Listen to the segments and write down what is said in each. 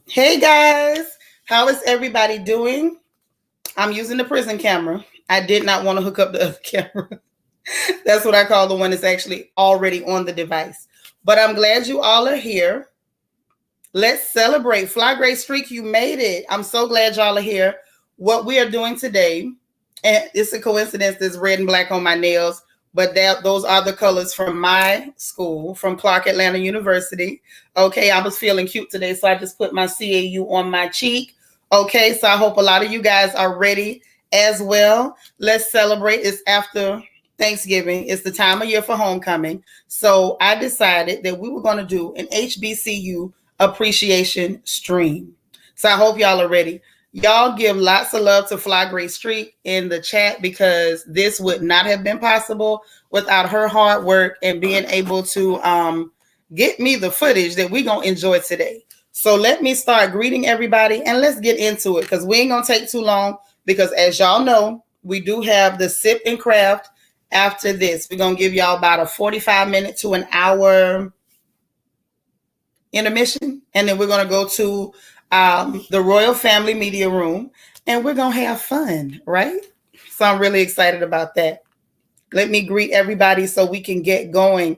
Hey guys, how is everybody doing? I'm using the prison camera. I did not want to hook up the other camera. That's what I call the one that's actually already on the device. But I'm glad you all are here. Let's celebrate. Fly Great Streak, you made it. I'm so glad y'all are here. What we are doing today, and it's a coincidence, there's red and black on my nails, but those are the colors from my school, from Clark Atlanta University. Okay, I was feeling cute today, so I just put my CAU on my cheek. Okay, so I hope a lot of you guys are ready as well. Let's celebrate. It's after Thanksgiving. It's the time of year for homecoming. So I decided that we were going to do an HBCU appreciation stream. So I hope y'all are ready. Y'all give lots of love to Fly Great Streak in the chat because this would not have been possible without her hard work and being able to get me the footage that we're going to enjoy today. So let me start greeting everybody and let's get into it because we ain't going to take too long because as y'all know, we do have the sip and craft after this. We're going to give y'all about a 45-minute to an hour intermission, and then we're going to go to the Royal Family Media Room, and we're going to have fun, right? So I'm really excited about that. Let me greet everybody so we can get going.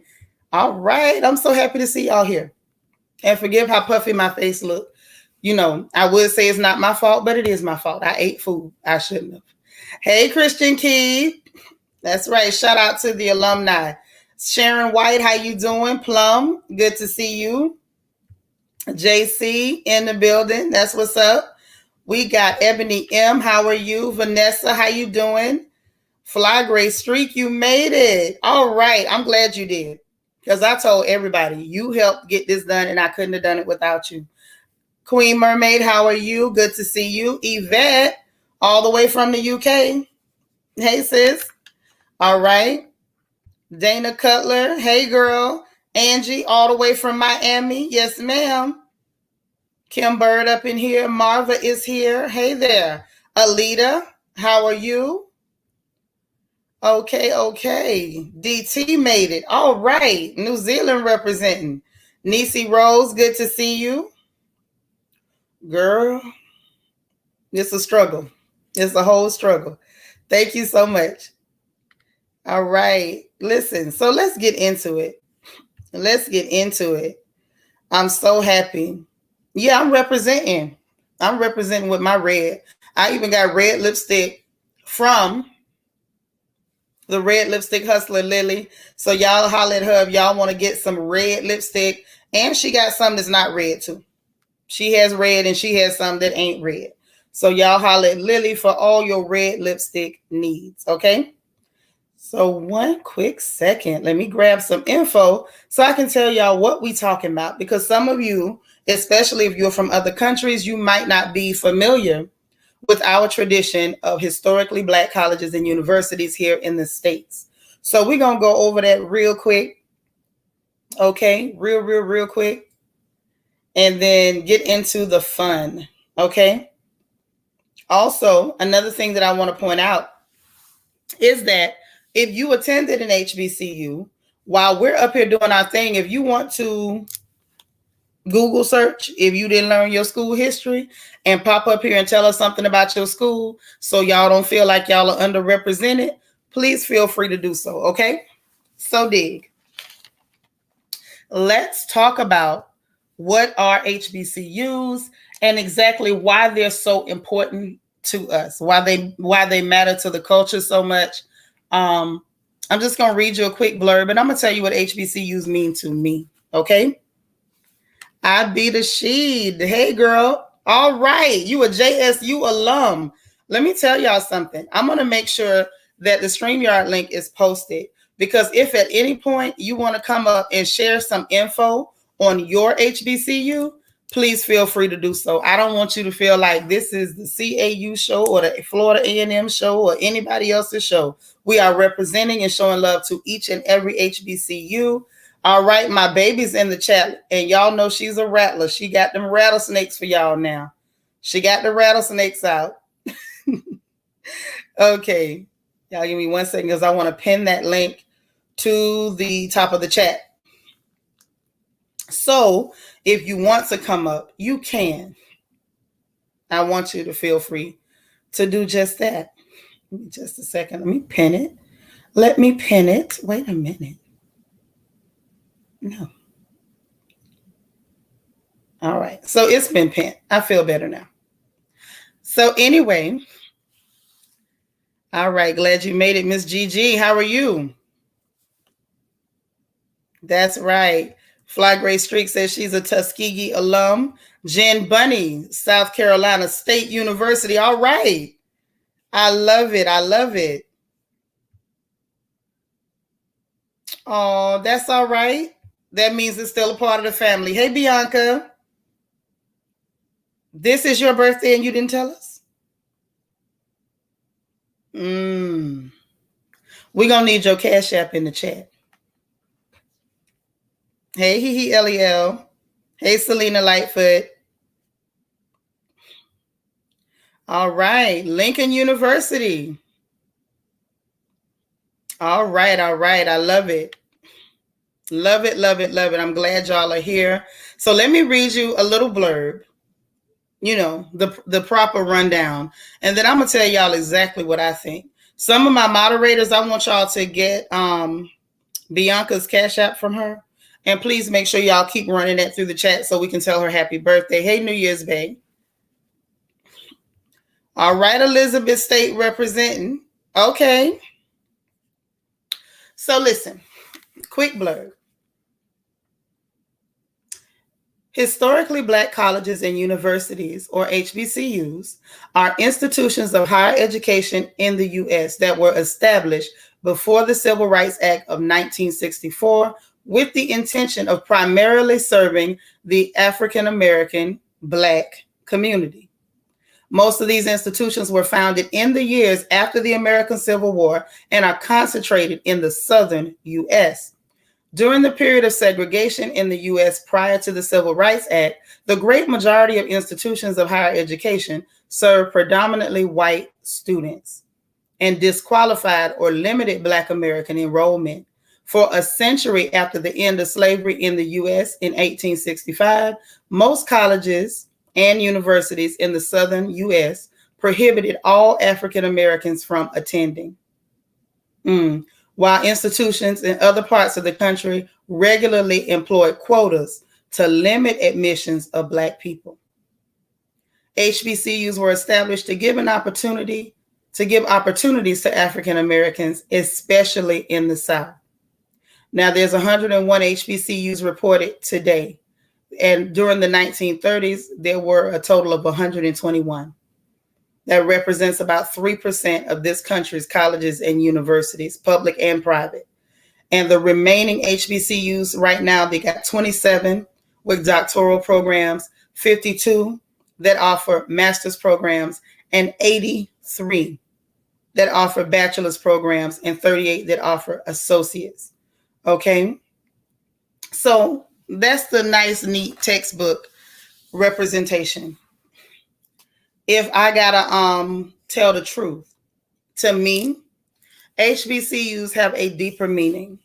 All right. I'm so happy to see y'all here. And forgive how puffy my face look. You know, I would say it's not my fault, but it is my fault. I ate food I shouldn't have. Hey, Christian Key. That's right. Shout out to the alumni. Sharon White, how you doing? Plum, good to see you. JC in the building. That's what's up. We got Ebony M. How are you? Vanessa, how you doing? Fly Great Streak, you made it. All right. I'm glad you did. Because I told everybody, you helped get this done, and I couldn't have done it without you. Queen Mermaid, how are you? Good to see you. Yvette, all the way from the UK. Hey, sis. All right. Dana Cutler, hey, girl. Angie, all the way from Miami. Yes, ma'am. Kim Bird up in here. Marva is here. Hey there. Alita, how are you? Okay. DT made it. All right. New Zealand representing. Niecy Rose, good to see you. Girl, it's a struggle. It's a whole struggle. Thank you so much. All right. Listen, so let's get into it. I'm so happy. Yeah, I'm representing. With my red. I even got red lipstick from the Red Lipstick Hustler Lily. So y'all holler at her if y'all want to get some red lipstick. And she got some that's not red too. She has red and she has some that ain't red. So y'all holler at Lily for all your red lipstick needs. Okay. So one quick second, let me grab some info so I can tell y'all what we talking about. Because some of you, especially if you're from other countries, you might not be familiar with our tradition of historically Black colleges and universities here in the States. So we're going to go over that real quick. Okay, real quick. And then get into the fun. Okay. Also, another thing that I want to point out is that if you attended an HBCU, while we're up here doing our thing, if you want to Google search, if you didn't learn your school history, and pop up here and tell us something about your school so y'all don't feel like y'all are underrepresented, please feel free to do so, okay? So dig. Let's talk about what are HBCUs and exactly why they're so important to us, why they matter to the culture so much. I'm just going to read you a quick blurb, and I'm going to tell you what HBCUs mean to me, okay? I be the Sheed. Hey, girl. All right. You a JSU alum. Let me tell y'all something. I'm going to make sure that the StreamYard link is posted because if at any point you want to come up and share some info on your HBCU, please feel free to do so. I don't want you to feel like this is the CAU show or the Florida A&M show or anybody else's show. We are representing and showing love to each and every HBCU. All right, my baby's in the chat, and y'all know she's a rattler. She got them rattlesnakes for y'all now. She got the rattlesnakes out. Okay. Y'all give me 1 second because I want to pin that link to the top of the chat. So If you want to come up, you can. I want you to feel free to do just that. Just a second. Let me pin it. Let me pin it. Wait a minute. No. All right. So it's been pinned. I feel better now. So anyway, all right. Glad you made it, Miss Gigi. How are you? That's right. Fly Gray Streak says she's a Tuskegee alum. Jen Bunny, South Carolina State University. All right. I love it. I love it. Oh, that's all right. That means it's still a part of the family. Hey, Bianca. This is your birthday and you didn't tell us? We're going to need your Cash App in the chat. Hey, Hee Lel. Hey, Selena Lightfoot. All right. Lincoln University. All right. All right. I love it. Love it. Love it. Love it. I'm glad y'all are here. So let me read you a little blurb. You know, the proper rundown. And then I'm going to tell y'all exactly what I think. Some of my moderators, I want y'all to get Bianca's Cash App from her. And please make sure y'all keep running that through the chat so we can tell her happy birthday. Hey, New Year's Day. All right, Elizabeth State representing. Okay. So listen, quick blurb. Historically Black colleges and universities, or HBCUs, are institutions of higher education in the U.S. that were established before the Civil Rights Act of 1964 with the intention of primarily serving the African American Black community. Most of these institutions were founded in the years after the American Civil War and are concentrated in the southern U.S. During the period of segregation in the U.S. prior to the Civil Rights Act, the great majority of institutions of higher education served predominantly white students and disqualified or limited Black American enrollment. For a century after the end of slavery in the U.S. in 1865, most colleges and universities in the southern U.S. prohibited all African Americans from attending. While institutions in other parts of the country regularly employed quotas to limit admissions of Black people. HBCUs were established to give opportunities to African Americans, especially in the South. Now, there's 101 HBCUs reported today, and during the 1930s, there were a total of 121. That represents about 3% of this country's colleges and universities, public and private. And the remaining HBCUs right now, they got 27 with doctoral programs, 52 that offer master's programs, and 83 that offer bachelor's programs, and 38 that offer associates. Okay? So that's the nice, neat textbook representation. If I gotta tell the truth, to me, HBCUs have a deeper meaning.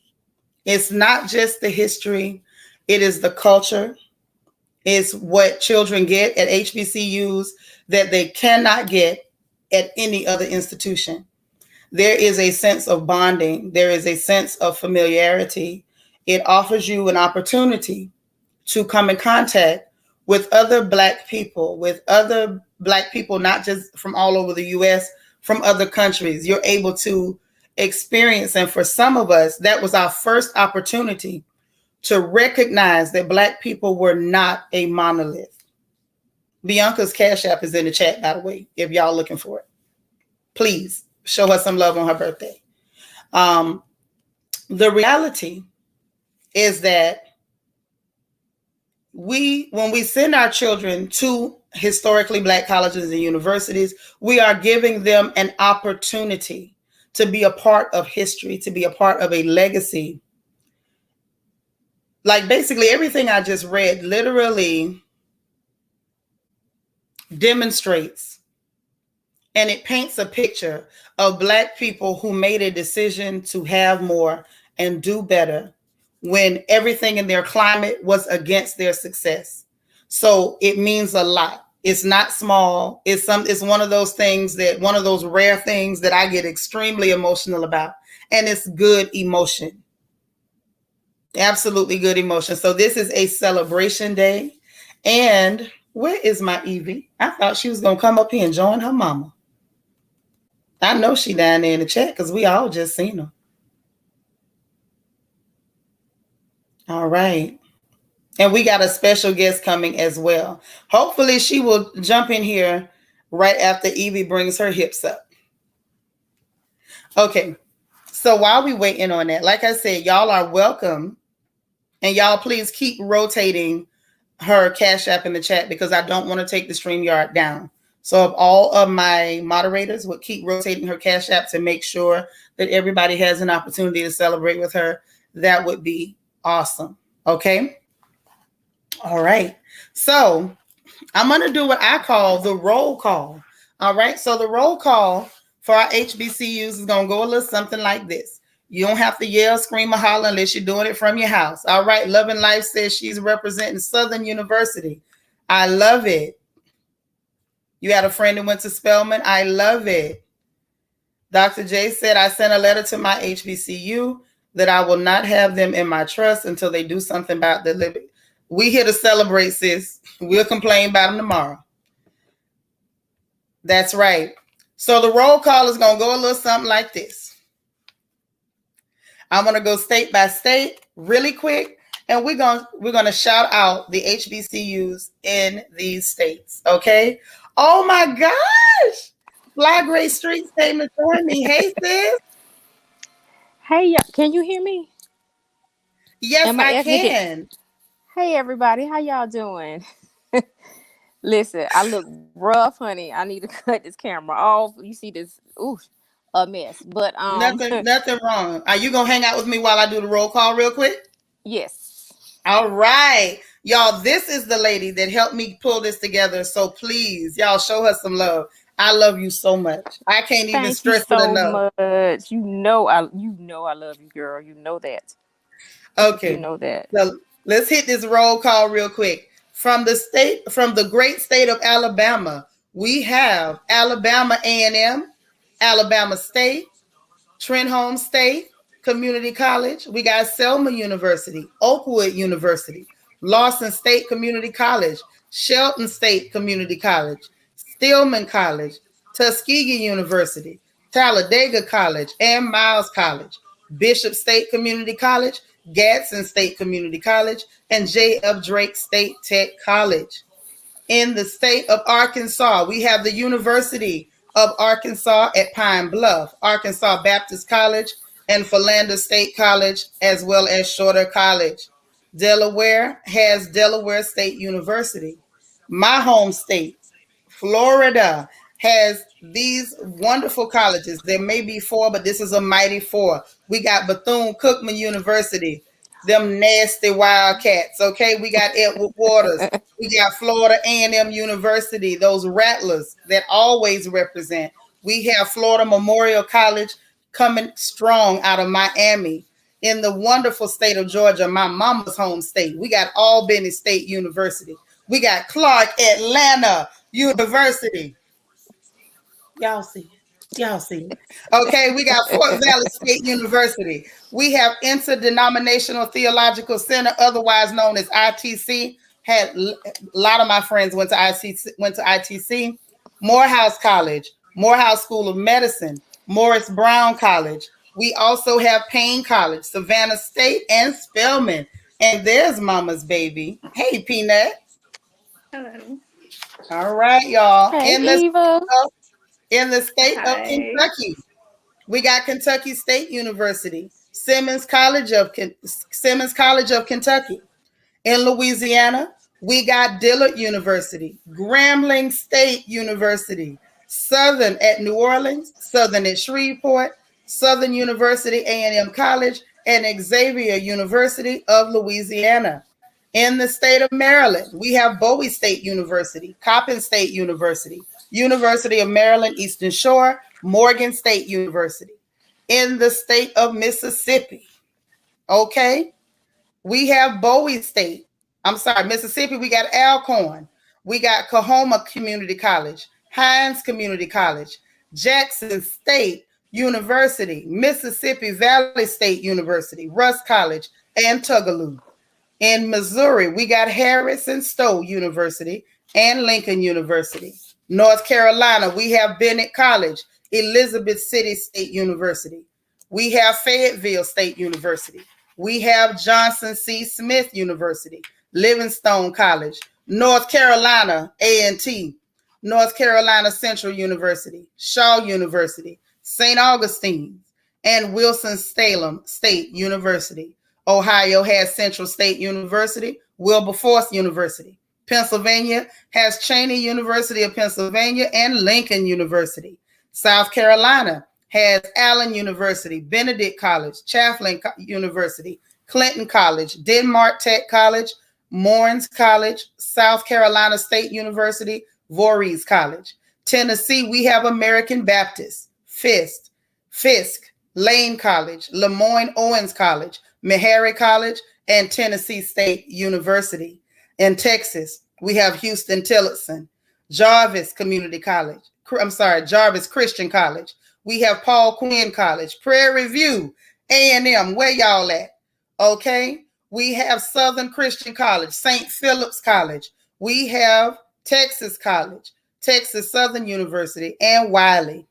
It's not just the history, it is the culture. It's what children get at HBCUs that they cannot get at any other institution. There is a sense of bonding. There is a sense of familiarity. It offers you an opportunity to come in contact with other Black people, not just from all over the U.S., from other countries. You're able to experience, and for some of us, that was our first opportunity to recognize that Black people were not a monolith. Bianca's Cash App is in the chat, by the way, if y'all looking for it. Please show her some love on her birthday. The reality is that when we send our children to historically Black colleges and universities, we are giving them an opportunity to be a part of history, to be a part of a legacy. Like basically everything I just read literally demonstrates and it paints a picture of Black people who made a decision to have more and do better when everything in their climate was against their success. So it means a lot. It's not small. It's one of those things one of those rare things that I get extremely emotional about. And it's good emotion. Absolutely good emotion. So this is a celebration day. And where is my Evie? I thought she was going to come up here and join her mama. I know she down there in the chat because we all just seen her. All right. And we got a special guest coming as well. Hopefully she will jump in here right after Evie brings her hips up. Okay. So while we waiting on that, like I said, y'all are welcome. And y'all please keep rotating her Cash App in the chat because I don't want to take the StreamYard down. So if all of my moderators would keep rotating her Cash App to make sure that everybody has an opportunity to celebrate with her, that would be awesome. Okay. All right. So I'm going to do what I call the roll call. All right. So the roll call for our HBCUs is going to go a little something like this. You don't have to yell, scream, or holler unless you're doing it from your house. All right. Love and Life says she's representing Southern University. I love it. You had a friend who went to Spelman. I love it. Dr. J said, I sent a letter to my HBCU that I will not have them in my trust until they do something about the living. We here to celebrate, sis. We'll complain about them tomorrow. That's right. So the roll call is going to go a little something like this. I'm going to go state by state really quick, and we're going to shout out the HBCUs in these states, okay? Oh my gosh! Fly Gray Street came to join me. Hey, sis. Hey, can you hear me? Yes, I can. Hey, everybody. How y'all doing? Listen, I look rough, honey. I need to cut this camera off. You see this? Ooh, a mess. But nothing wrong. Are you gonna hang out with me while I do the roll call real quick? Yes. All right, y'all. This is the lady that helped me pull this together. So please, y'all, show her some love. I love you so much. I can't even stress it enough. Much. You know I love you, girl. You know that. Okay. You know that. So let's hit this roll call real quick. From the great state of Alabama, we have Alabama A&M, Alabama State, Trenholm State Community College. We got Selma University, Oakwood University, Lawson State Community College, Shelton State Community College, Stillman College, Tuskegee University, Talladega College, and Miles College, Bishop State Community College, Gadsden State Community College, and J.F. Drake State Tech College. In the state of Arkansas, we have the University of Arkansas at Pine Bluff, Arkansas Baptist College, and Philander State College, as well as Shorter College. Delaware has Delaware State University. My home state, Florida, has these wonderful colleges. There may be four, but this is a mighty four. We got Bethune-Cookman University, them nasty Wildcats, okay? We got Edward Waters. We got Florida A&M University, those Rattlers that always represent. We have Florida Memorial College coming strong out of Miami. In the wonderful state of Georgia, my mama's home state, we got Albany State University. We got Clark Atlanta University. Y'all see it. Y'all see it. Okay, we got Fort Valley State University. We have Interdenominational Theological Center, otherwise known as ITC. Had a lot of my friends went to ITC. Morehouse College, Morehouse School of Medicine, Morris Brown College. We also have Payne College, Savannah State, and Spelman. And there's Mama's baby. Hey, Peanut. Hello. All right, y'all. Hey, Eva. In the state of Kentucky, we got Kentucky State University, Simmons College of Kentucky. In Louisiana, we got Dillard University, Grambling State University, Southern at New Orleans, Southern at Shreveport, Southern University A&M College, and Xavier University of Louisiana. In the state of Maryland, we have Bowie State University, Coppin State University, University of Maryland Eastern Shore, Morgan State University. In the state of Mississippi, okay, We have Bowie State. I'm sorry, Mississippi, we got Alcorn. We got Coahoma Community College, Hines Community College, Jackson State University, Mississippi Valley State University, Russ College, and Tougaloo. In Missouri, we got Harris and Stowe University and Lincoln University. North Carolina, we have Bennett College, Elizabeth City State University. We have Fayetteville State University. We have Johnson C. Smith University, Livingstone College, North Carolina A&T, North Carolina Central University, Shaw University, St. Augustine, and Wilson-Salem State University. Ohio has Central State University, Wilberforce University. Pennsylvania has Cheney University of Pennsylvania and Lincoln University. South Carolina has Allen University, Benedict College, Chafflin University, Clinton College, Denmark Tech College, Moores College, South Carolina State University, Voorhees College. Tennessee, we have American Baptist, Fisk, Lane College, Lemoyne Owens College, Meharry College, and Tennessee State University. In Texas, we have Houston Tillotson, Jarvis Christian College. We have Paul Quinn College, Prairie View, A&M, where y'all at? Okay. We have Southern Christian College, St. Philip's College. We have Texas College, Texas Southern University, and Wiley.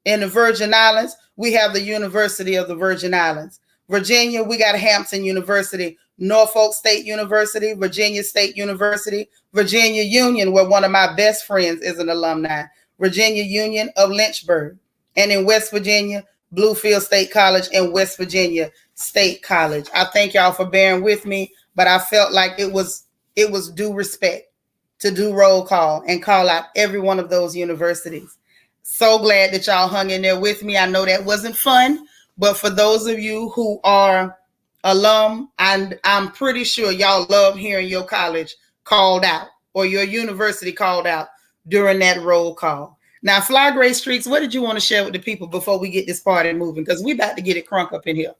In the Virgin Islands, we have the University of the Virgin Islands. Virginia, we got Hampton University, Norfolk State University, Virginia State University, Virginia Union, where one of my best friends is an alumni, Virginia Union of Lynchburg. And in West Virginia, Bluefield State College and West Virginia State College. I thank y'all for bearing with me, but I felt like it was due respect to do roll call and call out every one of those universities. So glad that y'all hung in there with me. I know that wasn't fun, but for those of you who are alum, I'm pretty sure y'all love hearing your college called out or your university called out during that roll call. Now, Fly Gray Streets, what did you want to share with the people before we get this party moving? Because we about to get it crunk up in here.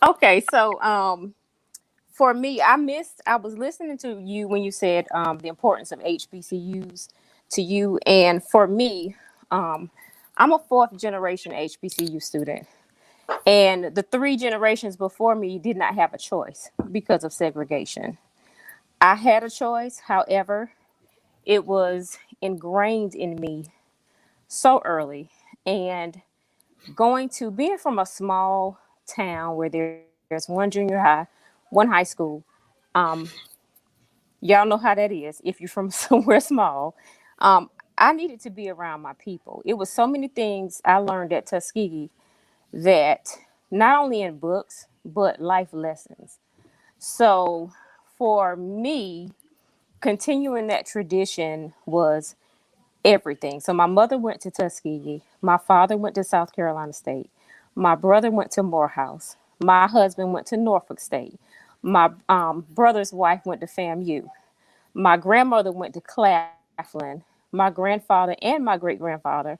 Okay, so for me, I was listening to you when you said the importance of HBCUs to you. And for me, I'm a fourth generation HBCU student. And the three generations before me did not have a choice because of segregation. I had a choice. However, it was ingrained in me so early. And being from a small town where there's one junior high, one high school, um, y'all know how that is if you're from somewhere small. I needed to be around my people. It was so many things I learned at Tuskegee that not only in books, but life lessons. So for me, continuing that tradition was everything. So my mother went to Tuskegee. My father went to South Carolina State. My brother went to Morehouse. My husband went to Norfolk State. My brother's wife went to FAMU. My grandmother went to Claflin. My grandfather and my great grandfather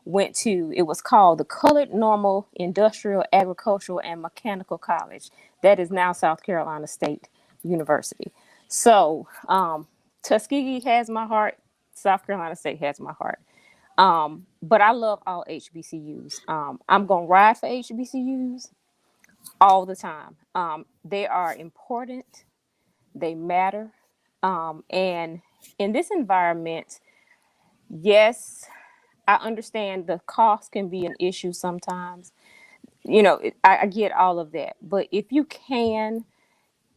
went to, it was called the Colored Normal Industrial, Agricultural, and Mechanical College. That is now South Carolina State University. So Tuskegee has my heart. South Carolina State has my heart. But I love all HBCUs. I'm going to ride for HBCUs all the time. They are important. They matter. And in this environment, yes, I understand the cost can be an issue sometimes. I get all of that. But if you can,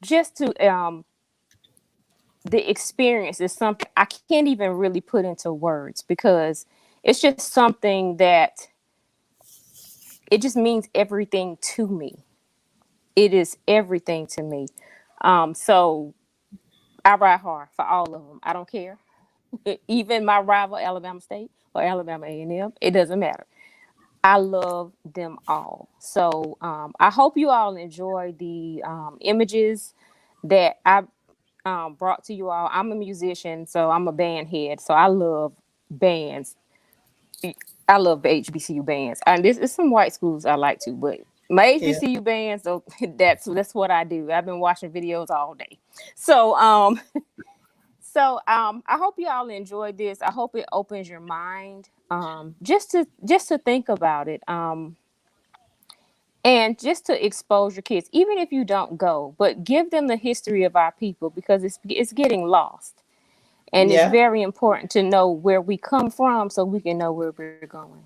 just to the experience is something I can't even really put into words, because it's just something that it just means everything to me. It is everything to me. So I ride hard for all of them. I don't care. Even my rival, Alabama State or Alabama A&M, it doesn't matter. I love them all. So I hope you all enjoy the images that I brought to you all. I'm a musician, so I'm a band head. So I love bands. I love HBCU bands. And this is some white schools I like to, but My Yeah. HBCU band, so that's what I do. I've been watching videos all day. So I hope you all enjoyed this. I hope it opens your mind just to think about it. And just to expose your kids, even if you don't go, but give them the history of our people, because it's getting lost. And it's Yeah. very important to know where we come from so we can know where we're going.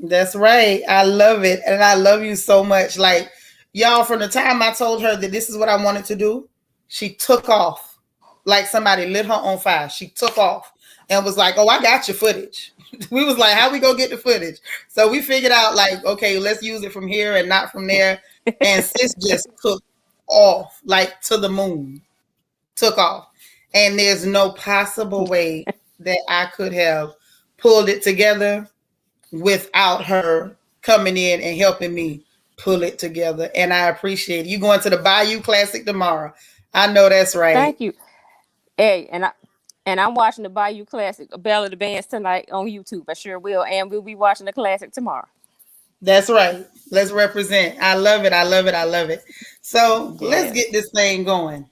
That's right. I love it. And I love you so much. Like, y'all, from the time I told her that this is what I wanted to do, she took off like somebody lit her on fire. She took off and was like, oh, I got your footage. We was like, how we gonna get the footage? So we figured out, like, okay, let's use it from here and not from there. And sis just took off, like to the moon, took off. And there's no possible way that I could have pulled it together without her coming in and helping me pull it together. And I appreciate it. You going to the Bayou Classic tomorrow. I know that's right. Thank you. Hey, I'm watching the Bayou Classic, Bell of the Bands tonight on YouTube. I sure will, and we'll be watching the classic tomorrow. That's right. Let's represent. I love it. I love it. I love it. So let's Yes. get this thing going.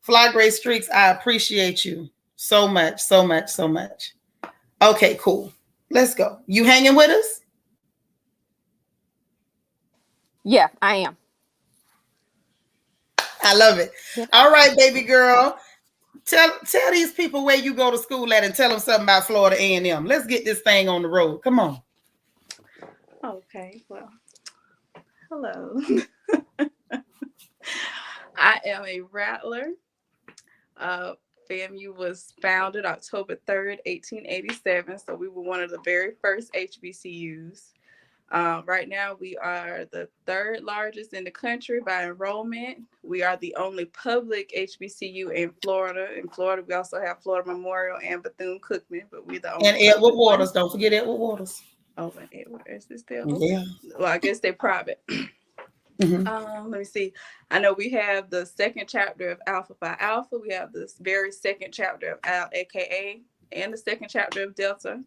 Fly Great Streaks, I appreciate you so much, so much, so much. Okay, cool. Let's go. You hanging with us? Yeah, I am. I love it. Yep. All right, baby girl. Tell these people where you go to school at and tell them something about Florida A&M. Let's get this thing on the road. Come on. Okay, well, hello. I am a Rattler. FAMU was founded October 3rd, 1887. So we were one of the very first HBCUs. Right now, we are the third largest in the country by enrollment. We are the only public HBCU in Florida. In Florida, we also have Florida Memorial and Bethune-Cookman, but we're the only. And Edward Waters. Don't forget Edward Waters. Oh, and Edward, is it still? Yeah. Well, I guess they're private. Let me see. I know we have the second chapter of Alpha Phi Alpha. We have this very second chapter of Al, aka, and the second chapter of Delta.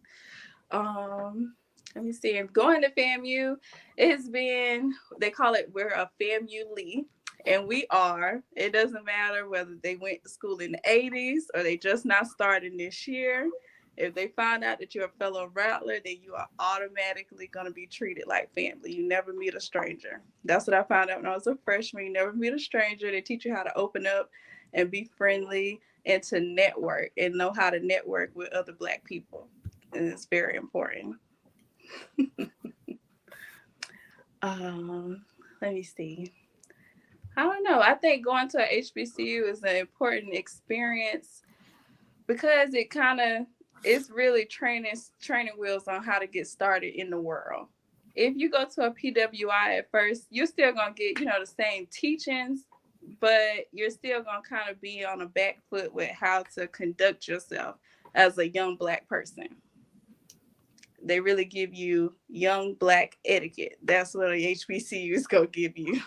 Let me see. Going to FAMU, it has been, they call it, we're a FAMU-ly, and we are. It doesn't matter whether they went to school in the 80s or they just not starting this year. If they find out that you're a fellow Rattler, then you are automatically going to be treated like family. You never meet a stranger. That's what I found out when I was a freshman. You never meet a stranger. They teach you how to open up and be friendly and to network and know how to network with other Black people. And it's very important. Let me see. I don't know. I think going to a HBCU is an important experience because it kind of, it's really training wheels on how to get started in the world. If you go to a PWI at first, you're still going to get, the same teachings, but you're still going to kind of be on a back foot with how to conduct yourself as a young Black person. They really give you young Black etiquette. That's what a HBCU is going to give you.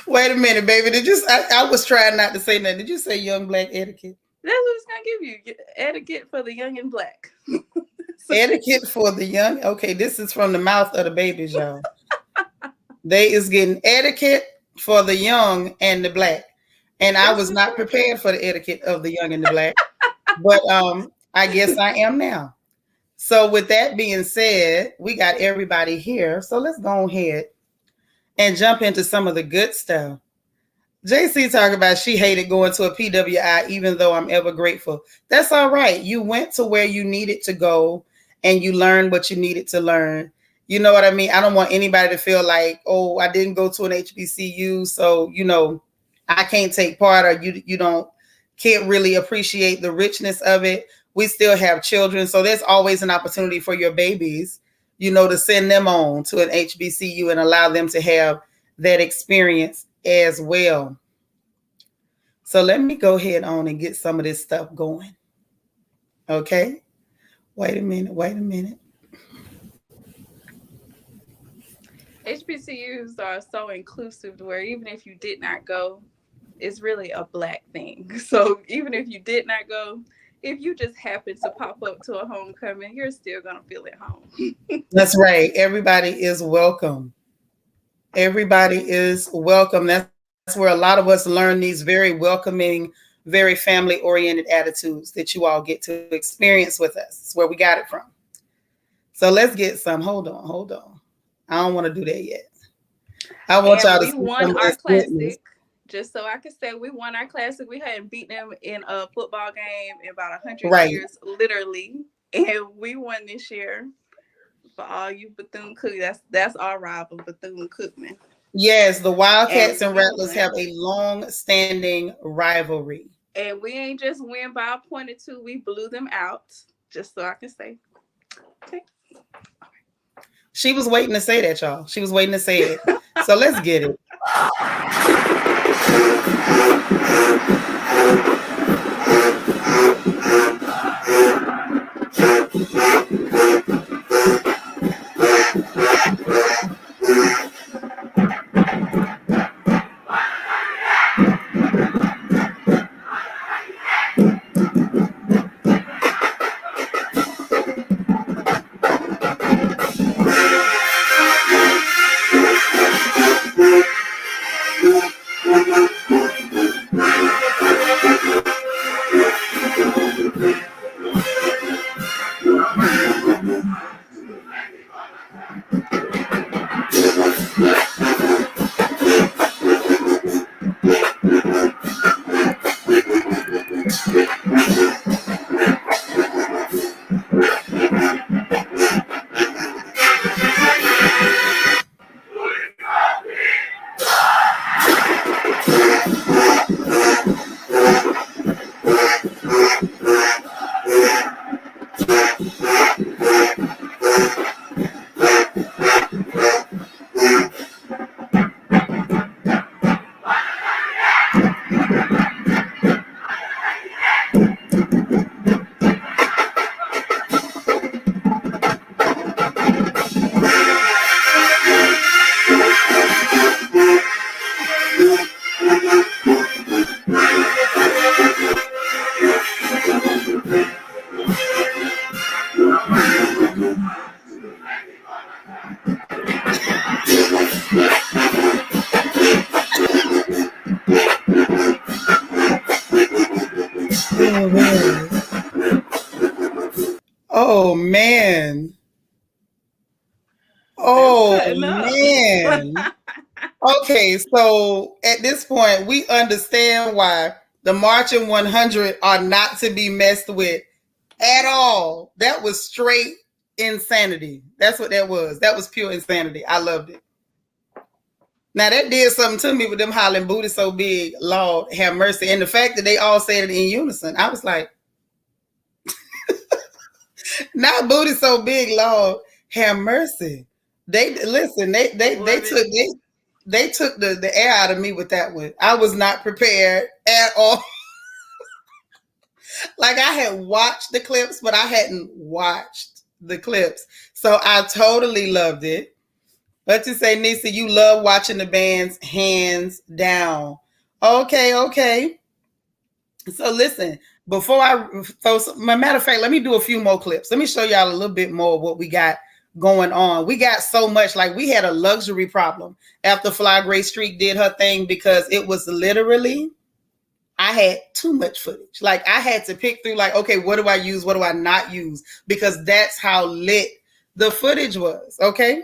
Wait a minute, baby. I was trying not to say nothing. Did you say young Black etiquette? That's what it's going to give you. Etiquette for the young and Black. Etiquette for the young. Okay, this is from the mouth of the babies, y'all. They is getting etiquette for the young and the Black. And I was not prepared for the etiquette of the young and the Black. But I guess I am now. So with that being said, we got everybody here. So let's go ahead and jump into some of the good stuff. JC talking about she hated going to a PWI, even though I'm ever grateful. That's all right. You went to where you needed to go and you learned what you needed to learn. You know what I mean? I don't want anybody to feel like, oh, I didn't go to an HBCU, so, I can't take part, or you can't really appreciate the richness of it. We still have children, so there's always an opportunity for your babies, to send them on to an HBCU and allow them to have that experience as well. So let me go ahead on and get some of this stuff going. Okay? Wait a minute. HBCUs are so inclusive to where even if you did not go, it's really a Black thing. So even if you did not go, if you just happen to pop up to a homecoming, you're still going to feel at home. That's right. Everybody is welcome. Everybody is welcome. That's where a lot of us learn these very welcoming, very family oriented attitudes that you all get to experience with us. It's where we got it from. So let's get some. Hold on. I don't want to do that yet. I want And y'all to we see won some of our this goodness. classic. Just so I can say, we won our classic. We hadn't beat them in a football game in about 100 Right. years, literally. And we won this year. For all you Bethune Cookman, that's our rival, Bethune Cookman. Yes, the Wildcats And and we Rattlers won. have a long-standing rivalry. And we ain't just win by a point or two. We blew them out. Just so I can say. Okay. She was waiting to say that, y'all. She was waiting to say it. So let's get it. Oh man. That's Oh cutting up. man. Okay, so at this point, we understand why the Marching 100 are not to be messed with at all. That was straight insanity. That's what that was. That was pure insanity. I loved it. Now that did something to me with them hollering booty so big, Lord have mercy. And the fact that they all said it in unison, I was like, not booty so big, Lord have mercy. They listen, they took the air out of me with that one. I was not prepared at all. Like I had watched the clips, but I hadn't watched the clips. So I totally loved it. Let's just say, Nisa, you love watching the bands hands down. Okay. So listen, before I throw some, matter of fact, let me do a few more clips. Let me show y'all a little bit more of what we got going on. We got so much, like we had a luxury problem after Fly Gray Streak did her thing because it was literally, I had too much footage. Like I had to pick through like, okay, what do I use? What do I not use? Because that's how lit the footage was. Okay.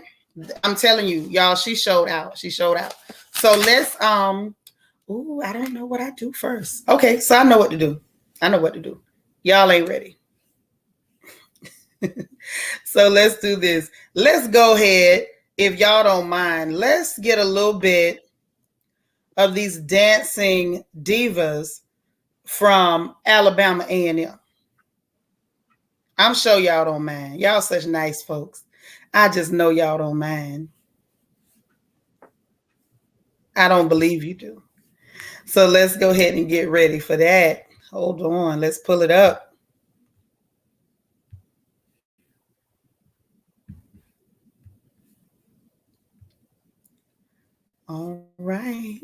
I'm telling you, y'all, she showed out. So let's, ooh, I don't know what I do first. Okay. So I know what to do. Y'all ain't ready. So let's do this. Let's go ahead. If y'all don't mind, let's get a little bit of these dancing divas from Alabama A&M. I'm sure y'all don't mind. Y'all such nice folks. I just know y'all don't mind. I don't believe you do. So let's go ahead and get ready for that. Hold on. Let's pull it up. All right.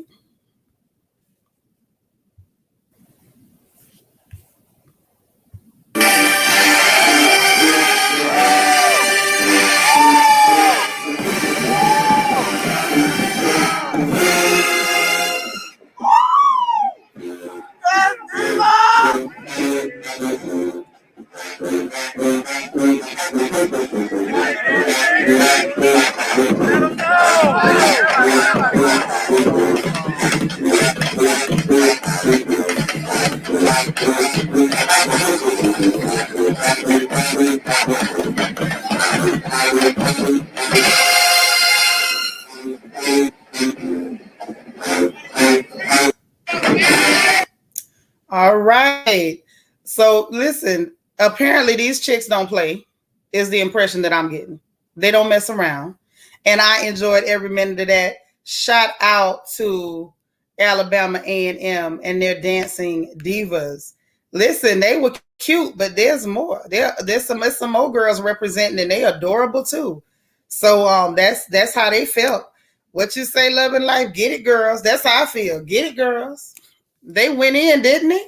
right. So listen, apparently these chicks don't play, is the impression that I'm getting. They don't mess around. And I enjoyed every minute of that. Shout out to Alabama A&M and their dancing divas. Listen, they were cute, but there's more. There's some more girls representing, and they adorable too. So that's how they felt. What you say, love and life, get it, girls. That's how I feel. Get it, girls. They went in, didn't they?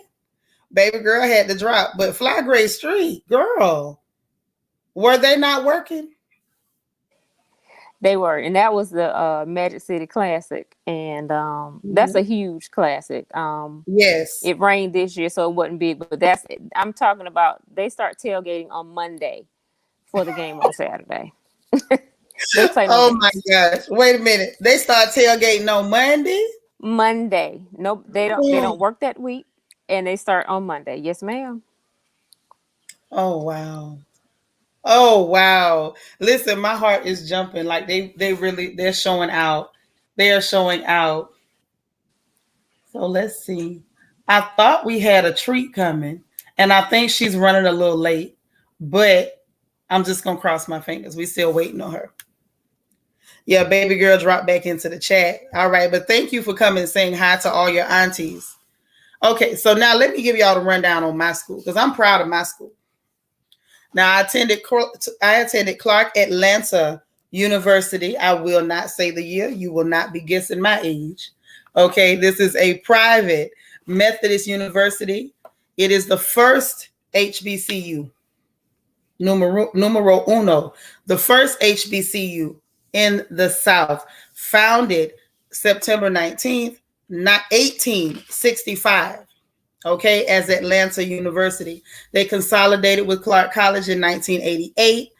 Baby girl had to drop, but Fly Gray Street, girl, were they not working? They were, and that was the Magic City Classic, and that's a huge classic. Yes. It rained this year, so it wasn't big, but I'm talking about. They start tailgating on Monday for the game on Saturday. They play no games. My gosh! Wait a minute. They start tailgating on Monday. Monday. Nope, they don't. They don't work that week, and they start on Monday. Yes, ma'am. Oh wow. Oh wow. Listen, my heart is jumping. Like they're showing out. They are showing out. So let's see. I thought we had a treat coming, and I think she's running a little late, but I'm just gonna cross my fingers. We still waiting on her. Yeah, baby girl dropped back into the chat. All right, but thank you for coming and saying hi to all your aunties. Okay, so now let me give y'all the rundown on my school because I'm proud of my school. Now, I attended Clark Atlanta University. I will not say the year. You will not be guessing my age. Okay, this is a private Methodist university. It is the first HBCU, numero uno, the first HBCU in the South, founded September 19th, 1865. Okay, as Atlanta University. They consolidated with Clark College in 1988.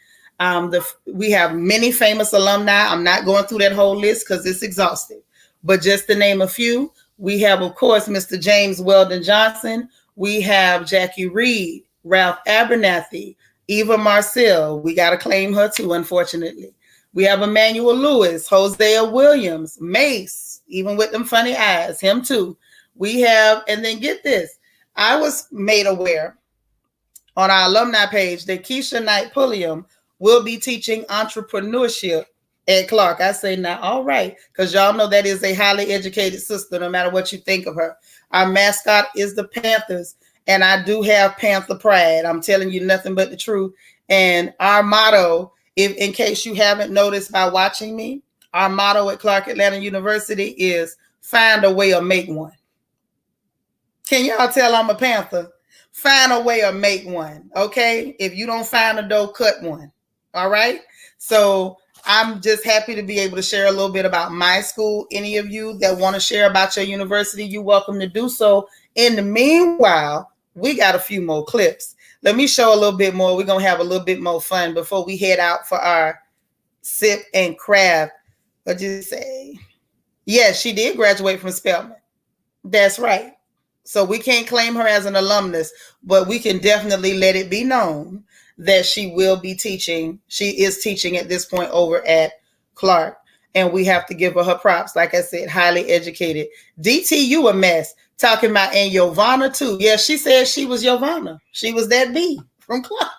We have many famous alumni. I'm not going through that whole list because it's exhaustive, but just to name a few, we have, of course, Mr. James Weldon Johnson. We have Jackie Reed, Ralph Abernathy, Eva Marcel. We got to claim her too, unfortunately. We have Emmanuel Lewis, Hosea Williams, Mace, even with them funny eyes, him too. We have, and then get this, I was made aware on our alumni page that Keisha Knight Pulliam will be teaching entrepreneurship at Clark. I say now, all right, because y'all know that is a highly educated sister, no matter what you think of her. Our mascot is the Panthers, and I do have Panther pride. I'm telling you nothing but the truth. And our motto, if in case you haven't noticed by watching me, our motto at Clark Atlanta University is find a way or make one. Can y'all tell I'm a Panther? Find a way or make one, okay? If you don't find a dough, cut one, all right? So I'm just happy to be able to share a little bit about my school. Any of you that want to share about your university, you're welcome to do so. In the meanwhile, we got a few more clips. Let me show a little bit more. We're going to have a little bit more fun before we head out for our sip and craft. What'd you say? Yes, she did graduate from Spelman. That's right. So we can't claim her as an alumnus, but we can definitely let it be known that she will be teaching. She is teaching at this point over at Clark, and we have to give her her props. Like I said, highly educated. DTU a mess. Talking about, and Yovana too. Yeah, she said she was Yovana. She was that B from Clark.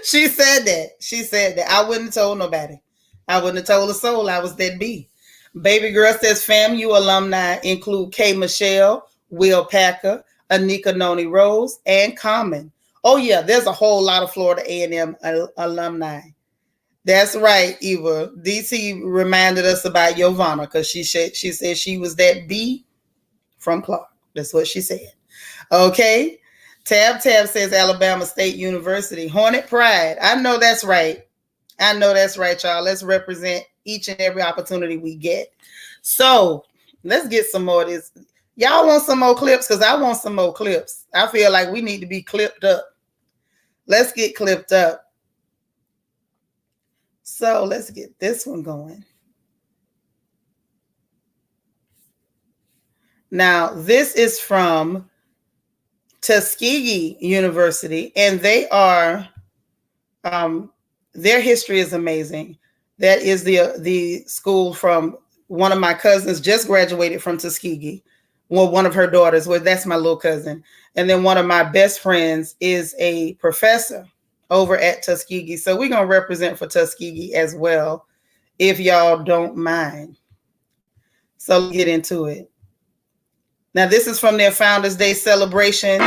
She said that. She said that. I wouldn't have told nobody. I wouldn't have told a soul I was that B. Baby girl says FAMU alumni include Kay Michelle, Will Packer, Anika Noni Rose, and Common. Oh yeah, there's a whole lot of Florida A&M alumni. That's right, Eva. DC reminded us about Yovana because she said she was that B from Clark. That's what she said. Okay. Tab says Alabama State University. Hornet Pride. I know that's right. I know that's right, y'all. Let's represent each and every opportunity we get. So let's get some more of this. Y'all want some more clips? Because I want some more clips. I feel like we need to be clipped up. Let's get clipped up. So let's get this one going. Now, this is from Tuskegee University, and they are, their history is amazing. That is the school from one of my cousins just graduated from Tuskegee, Well, one of her daughters, well, that's my little cousin. And then one of my best friends is a professor over at Tuskegee. So we're going to represent for Tuskegee as well, if y'all don't mind. So let's get into it. Now, this is from their Founders Day celebration.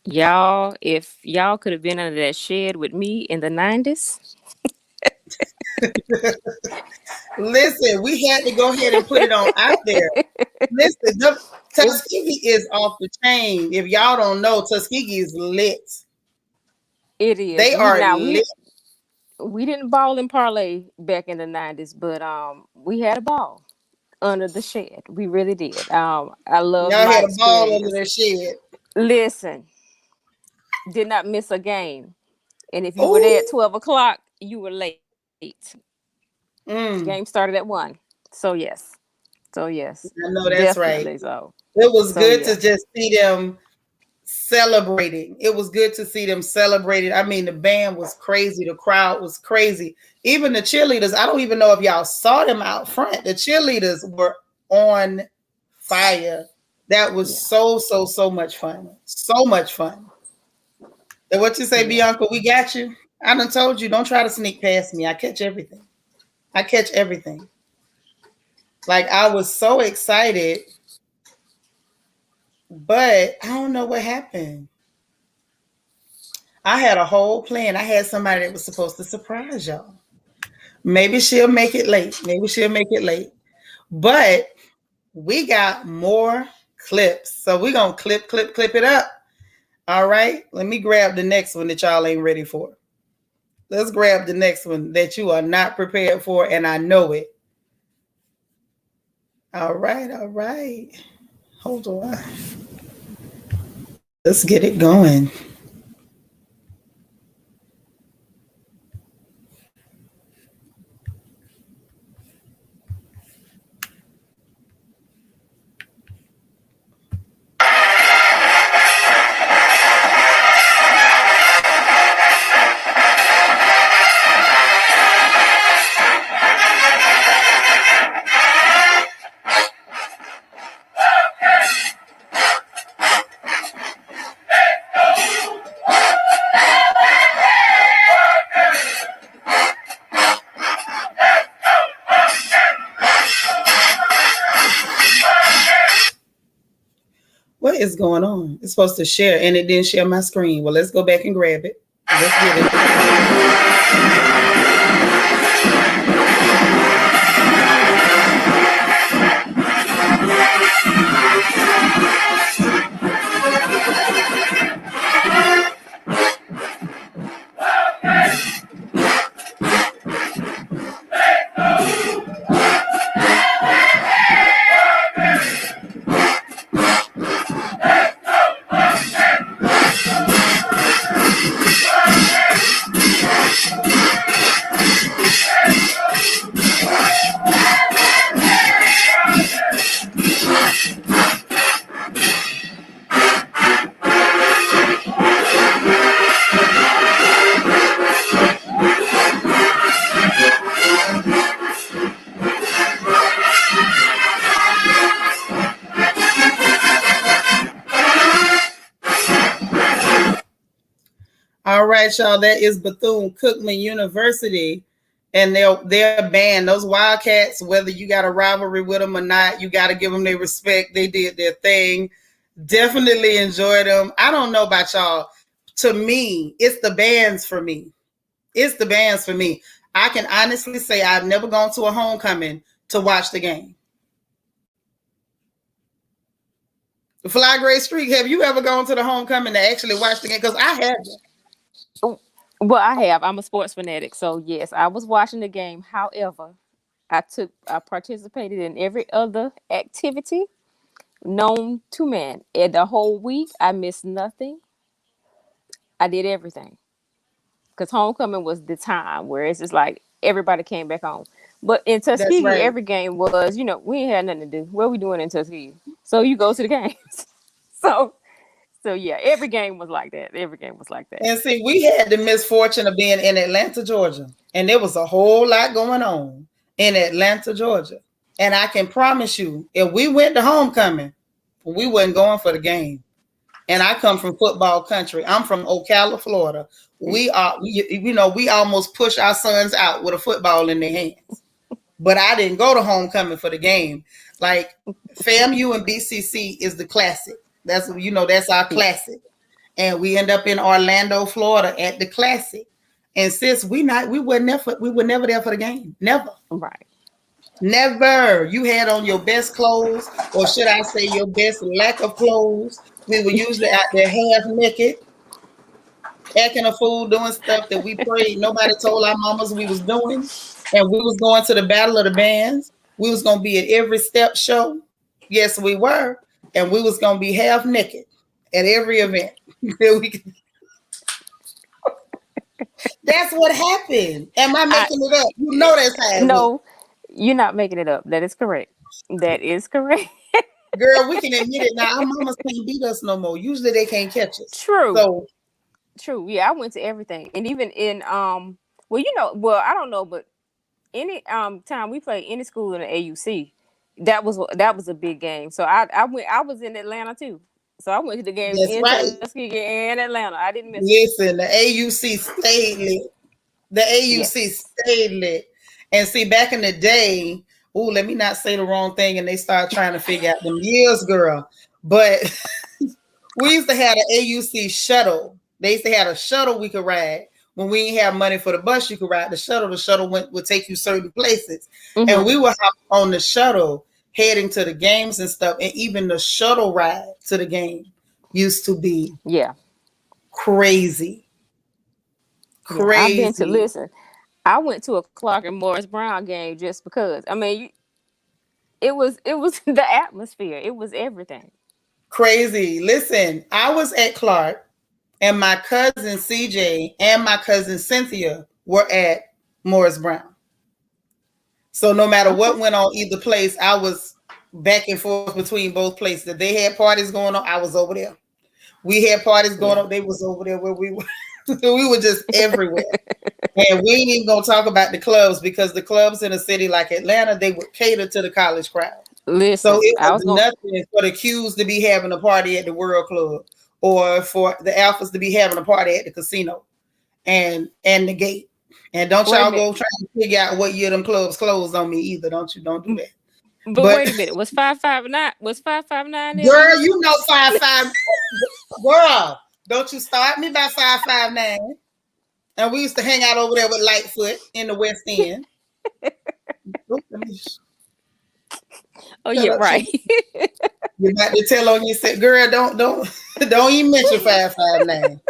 Y'all, if y'all could have been under that shed with me in the 90s. Listen, we had to go ahead and put it on out there. Listen, Tuskegee is off the chain. If y'all don't know, Tuskegee is lit. It is. They are lit. We didn't ball and parlay back in the 90s, but we had a ball under the shed. We really did. I love Y'all my had a ball experience. under their shed. Listen, did not miss a game. And if you were there at 12 o'clock, you were late. The game started at 1. So yes. I know that's definitely right. So. It was good to just see them celebrating. It was good to see them celebrating. I mean, the band was crazy. The crowd was crazy. Even the cheerleaders, I don't even know if y'all saw them out front. The cheerleaders were on fire. That was so much fun. So much fun. And what you say, Bianca? We got you. I done told you, don't try to sneak past me. I catch everything. Like, I was so excited, but I don't know what happened. I had a whole plan. I had somebody that was supposed to surprise y'all. Maybe she'll make it late. But we got more clips. So we're going to clip it up. All right. Let me grab the next one that y'all ain't ready for. Let's grab the next one that you are not prepared for, and I know it. All right. Hold on. Let's get it going. What is going on? It's supposed to share, and it didn't share my screen. Well, let's go back and grab it. Let's get it. All right, y'all. That is Bethune-Cookman University and their band. Those Wildcats, whether you got a rivalry with them or not, you got to give them their respect. They did their thing. Definitely enjoyed them. I don't know about y'all. To me, it's the bands for me. I can honestly say I've never gone to a homecoming to watch the game. Fly Gray Streak. Have you ever gone to the homecoming to actually watch the game? Because I haven't. Well, I have. I'm a sports fanatic, so yes, I was watching the game. However, I participated in every other activity known to man. And the whole week, I missed nothing. I did everything because homecoming was the time where it's just like everybody came back home. But in That's Tuskegee, right. every game was, we ain't had nothing to do. What are we doing in Tuskegee? So you go to the games. so so yeah, every game was like that. Every game was like that. And see, we had the misfortune of being in Atlanta, Georgia, and there was a whole lot going on in Atlanta, Georgia. And I can promise you, if we went to homecoming, we wasn't going for the game. And I come from football country. I'm from Ocala, Florida. We almost push our sons out with a football in their hands. But I didn't go to homecoming for the game. Like FAMU and BCC is the classic. That's our classic. And we end up in Orlando, Florida at the classic. And sis, we were never there for the game. Never. Right. Never. You had on your best clothes, or should I say your best lack of clothes. We were usually out there half naked, acting a fool, doing stuff that we prayed nobody told our mamas we was doing. And we was going to the Battle of the Bands. We was going to be at every step show. Yes, we were. And we was going to be half naked at every event. That's what happened. Am I making it up? You know that's how it No, went. you're not making it up. That is correct. That is correct. Girl, we can admit it now. Our mamas can't beat us no more. Usually they can't catch us. True. So True. Yeah, I went to everything. And even in I don't know, but any time we played any school in the AUC, that was a big game. So I was in Atlanta too. So I went to the games that's in right. Tuskegee and Atlanta. I didn't miss Listen, the AUC stayed lit. The AUC Yes. stayed lit. And see, back in the day, let me not say the wrong thing and they start trying to figure out them years, girl. But we used to have an AUC shuttle. They used to have a shuttle we could ride. When we didn't have money for the bus, you could ride the shuttle. The shuttle would take you certain places. Mm-hmm. And we would hop on the shuttle heading to the games and stuff. And even the shuttle ride to the game used to be crazy. Yeah, I've been to Crazy. I went to a Clark and Morris Brown game just because. I mean, it was the atmosphere. It was everything. Crazy. Listen, I was at Clark and my cousin CJ and my cousin Cynthia were at Morris Brown. So no matter what went on either place, I was back and forth between both places. If they had parties going on, I was over there. We had parties going on, they was over there where we were. We were just everywhere. And we ain't even gonna talk about the clubs because the clubs in a city like Atlanta, they would cater to the college crowd. Listen, So it was nothing for the Qs to be having a party at the World Club or for the Alphas to be having a party at the casino and the gate. And don't y'all go trying to figure out what year them clubs closed on me either. Don't do that. But wait a minute, was 559? Was 559? Girl, you know 55. Girl, don't you start me by 559. And we used to hang out over there with Lightfoot in the West End. Oh yeah, right. You're about to tell on you, said, girl, don't even mention 559.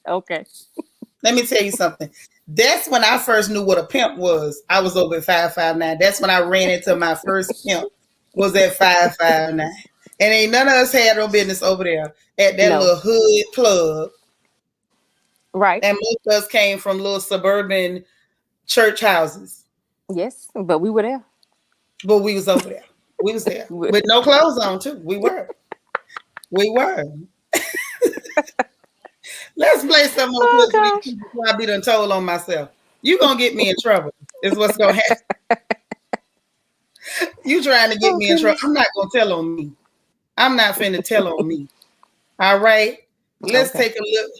Okay. Let me tell you something. That's when I first knew what a pimp was. I was over at 559. That's when I ran into my first pimp. Was at 559. And ain't none of us had no business over there at that little hood club. Right. And most of us came from little suburban church houses. Yes, but we were there. But we was over there. We was there. With no clothes on, too. We were. Let's play some more clips before I be done told on myself. You gonna get me in trouble, is what's gonna happen. You trying to get me in trouble. I'm not gonna tell on me. I'm not finna tell on me. All right. Let's take a look.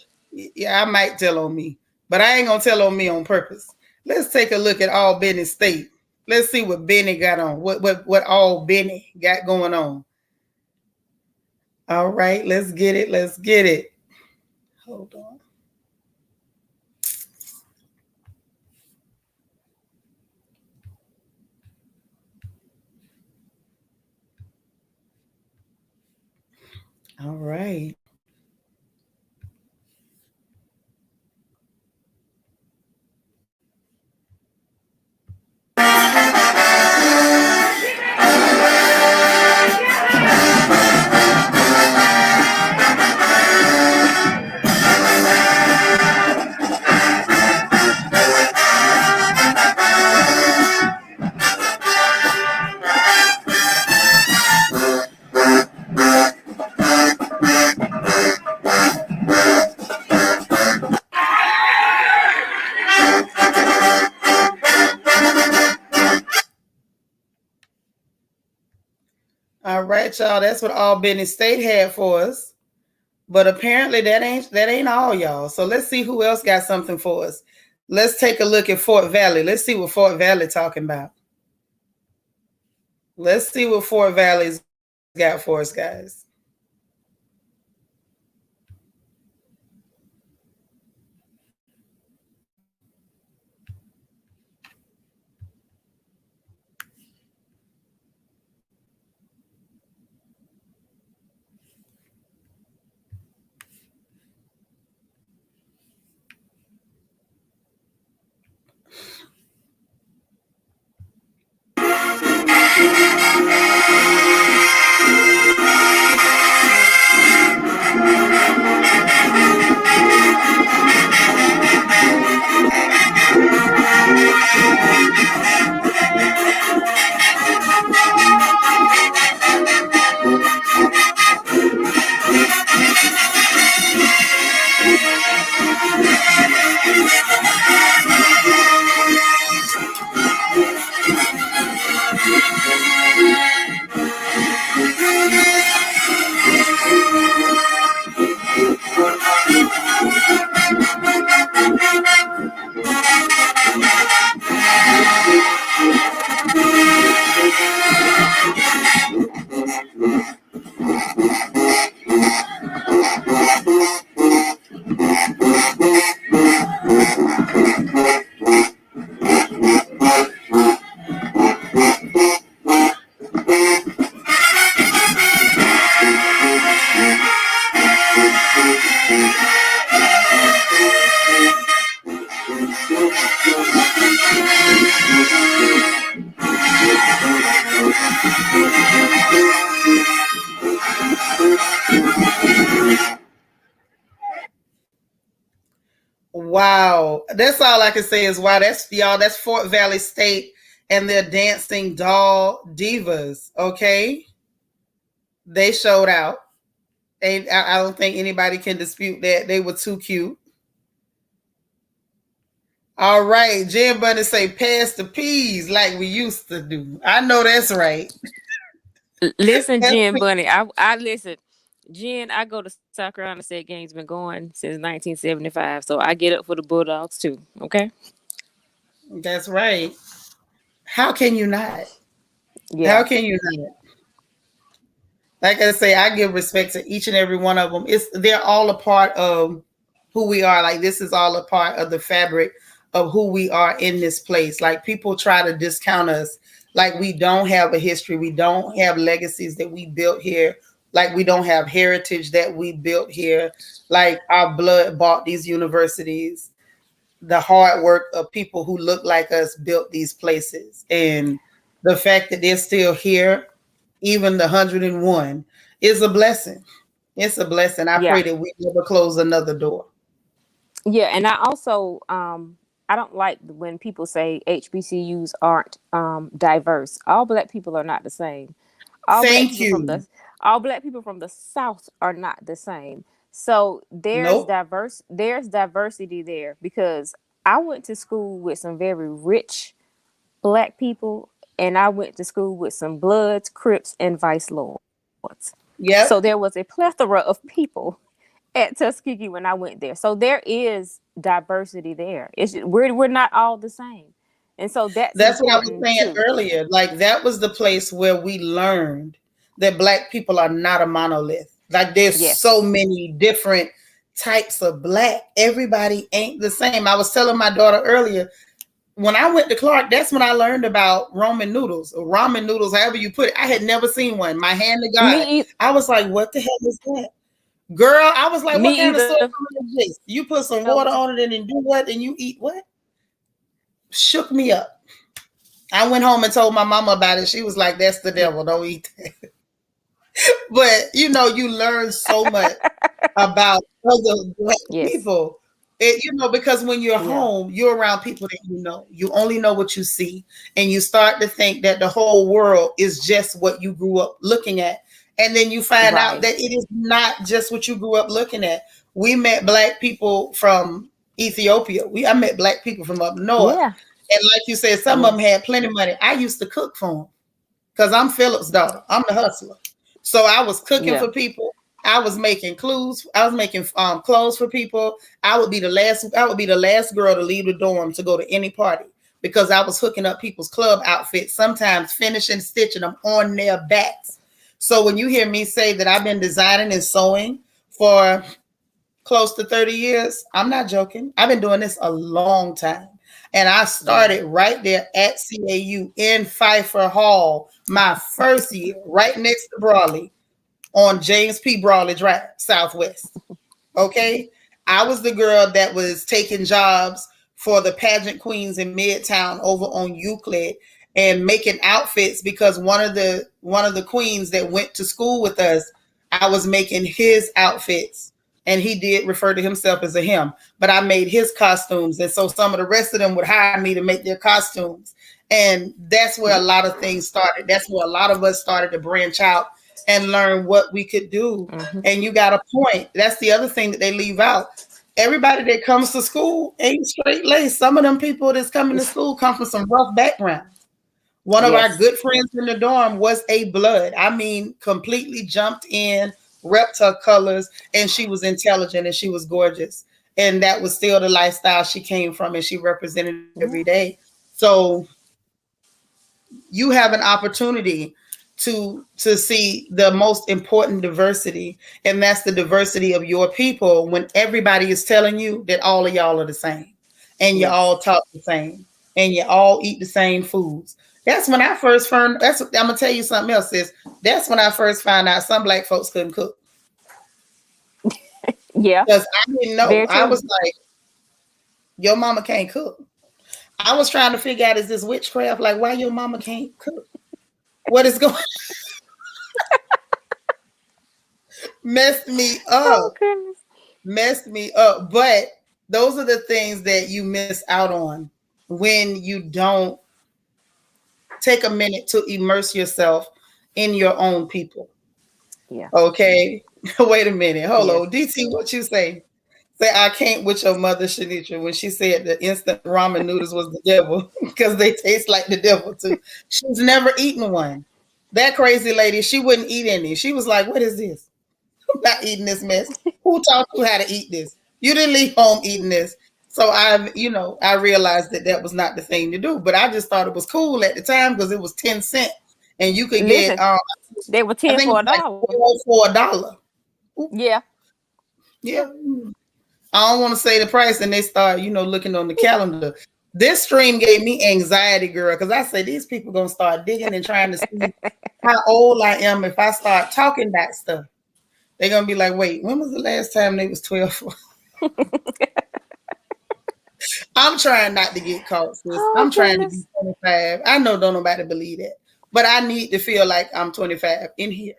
Yeah, I might tell on me, but I ain't gonna tell on me on purpose. Let's take a look at all Benny State. Let's see what Benny got on. What all Benny got going on. All right, let's get it. Let's get it. Hold on. All right. All right, y'all. That's what Albany State had for us. But apparently that ain't all, y'all. So let's see who else got something for us. Let's take a look at Fort Valley. Let's see what Fort Valley talking about. Let's see what Fort Valley's got for us, guys. Wow. That's all I can say is wow. That's y'all, that's Fort Valley State and their dancing doll divas. Okay. They showed out. I don't think anybody can dispute that. They were too cute. All right. Jen Bunny say pass the peas like we used to do. I know that's right. Listen, Jen Bunny, I listen. Jen, I go to South Carolina State games, been going since 1975. So I get up for the Bulldogs too. Okay. That's right. How can you not? Yeah. How can you not? Like I say, I give respect to each and every one of them. They're all a part of who we are. Like this is all a part of the fabric of who we are in this place. Like people try to discount us, like we don't have a history, we don't have legacies that we built here, like we don't have heritage that we built here, like our blood bought these universities. The hard work of people who look like us built these places, and the fact that they're still here, even the 101, is a blessing. It's a blessing. I Yeah. pray that we never close another door. Yeah. And I also I don't like when people say HBCUs aren't diverse. All Black people are not the same. All Black Thank people from you. the all Black people from the South are not the same. So Nope. there's diversity there, because I went to school with some very rich Black people, and I went to school with some Bloods, Crips, and Vice Lords. So there Yep. was a plethora of people at Tuskegee when I went there. So there is diversity there. We're not all the same, and so that's That's what I was important saying too. earlier. Like that was the place where we learned that Black people are not a monolith. Like there's so Yes. many different types of Black. Everybody ain't the same. I was telling my daughter earlier, when I went to Clark, that's when I learned about Roman noodles or ramen noodles, however you put it. I had never seen one. My hand to God. Me, I was like, what the hell is that? Girl, I was like, what me kind of either. sauce is this? You put some water on it and then do what? And you eat what? Shook me up. I went home and told my mama about it. She was like, that's the devil. Don't eat that. But, you know, you learn so much about other black people. Because when you're home, you're around people that you know. You only know what you see. And you start to think that the whole world is just what you grew up looking at. And then you find out that it is not just what you grew up looking at. We met black people from Ethiopia. I met black people from up north. Yeah. And like you said, some of them had plenty of money. I used to cook for them because I'm Philip's daughter. I'm the hustler. So I was cooking for people. I was making clothes. I was making clothes for people. I would be the last girl to leave the dorm to go to any party because I was hooking up people's club outfits, sometimes finishing stitching them on their backs. So when you hear me say that I've been designing and sewing for close to 30 years, I'm not joking. I've been doing this a long time. And I started right there at CAU in Pfeiffer Hall, my first year, right next to Brawley on James P. Brawley Drive, Southwest. Okay. I was the girl that was taking jobs for the pageant queens in Midtown over on Euclid and making outfits because one of the queens that went to school with us, I was making his outfits. And he did refer to himself as a him, but I made his costumes. And so some of the rest of them would hire me to make their costumes. And that's where a lot of things started. That's where a lot of us started to branch out and learn what we could do. Mm-hmm. And you got a point. That's the other thing that they leave out. Everybody that comes to school ain't straight laced. Some of them people that's coming to school come from some rough backgrounds. One of our good friends in the dorm was a blood. I mean, completely jumped in, repped her colors, and she was intelligent and she was gorgeous. And that was still the lifestyle she came from and she represented every day. So you have an opportunity to see the most important diversity, and that's the diversity of your people when everybody is telling you that all of y'all are the same and you all talk the same and you all eat the same foods. That's when I first found, I'm going to tell you something else, sis. That's when I first found out some black folks couldn't cook. Yeah. Because I didn't know. I was like, your mama can't cook. I was trying to figure out, is this witchcraft? Like, why your mama can't cook? What is going on? Messed me up. Oh, messed me up. But those are the things that you miss out on when you don't take a minute to immerse yourself in your own people. Yeah. Okay. Wait a minute. Hold on. DT, what you say? Say, I can't with your mother, Seanitra, when she said the instant ramen noodles was the devil because they taste like the devil too. She's never eaten one. That crazy lady, she wouldn't eat any. She was like, what is this? I'm not eating this mess. Who taught you how to eat this? You didn't leave home eating this. So I realized that was not the thing to do, but I just thought it was cool at the time because it was 10 cents and you could get, they were 10 for $1. Like for $1. Yeah. Yeah. I don't want to say the price and they start, looking on the calendar. This stream gave me anxiety, girl, because I said these people going to start digging and trying to see how old I am if I start talking that stuff. They're going to be like, wait, when was the last time they was 12? I'm trying not to get caught, sis. I'm trying to be 25. I know don't nobody believe that, but I need to feel like I'm 25 in here.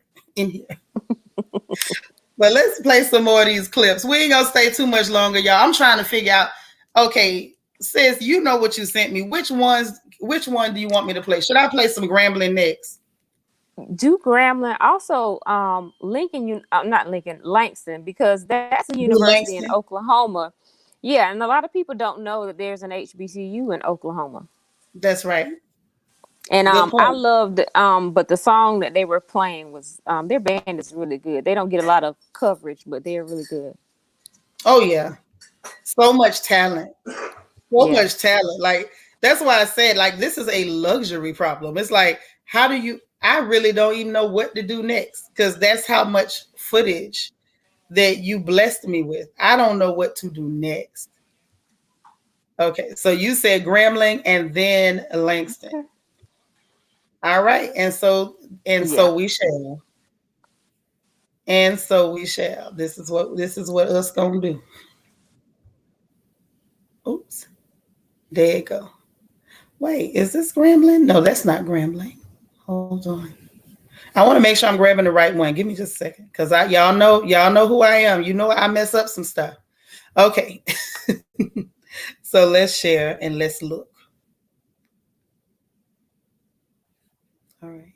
But let's play some more of these clips. We ain't gonna stay too much longer, y'all. I'm trying to figure out, okay, sis, you know what you sent me. Which one do you want me to play? Should I play some Grambling next? Do Grambling. Also, Langston, because that's a university in Oklahoma. Yeah, and a lot of people don't know that there's an HBCU in Oklahoma. That's right. And I loved but the song that they were playing was their band is really good. They don't get a lot of coverage, but they're really good. Oh yeah. So much talent. Much talent. Like that's why I said like this is a luxury problem. It's like I really don't even know what to do next because that's how much footage that you blessed me with. I don't know what to do next. Okay, so you said Grambling and then Langston. Okay. All right, Yeah. we shall. And so we shall. This is what us gonna do. Oops. There you go. Wait, is this Grambling? No, that's not Grambling. Hold on. I want to make sure I'm grabbing the right one. Give me just a second. Because y'all know who I am. You know I mess up some stuff. Okay. So let's share and let's look. All right.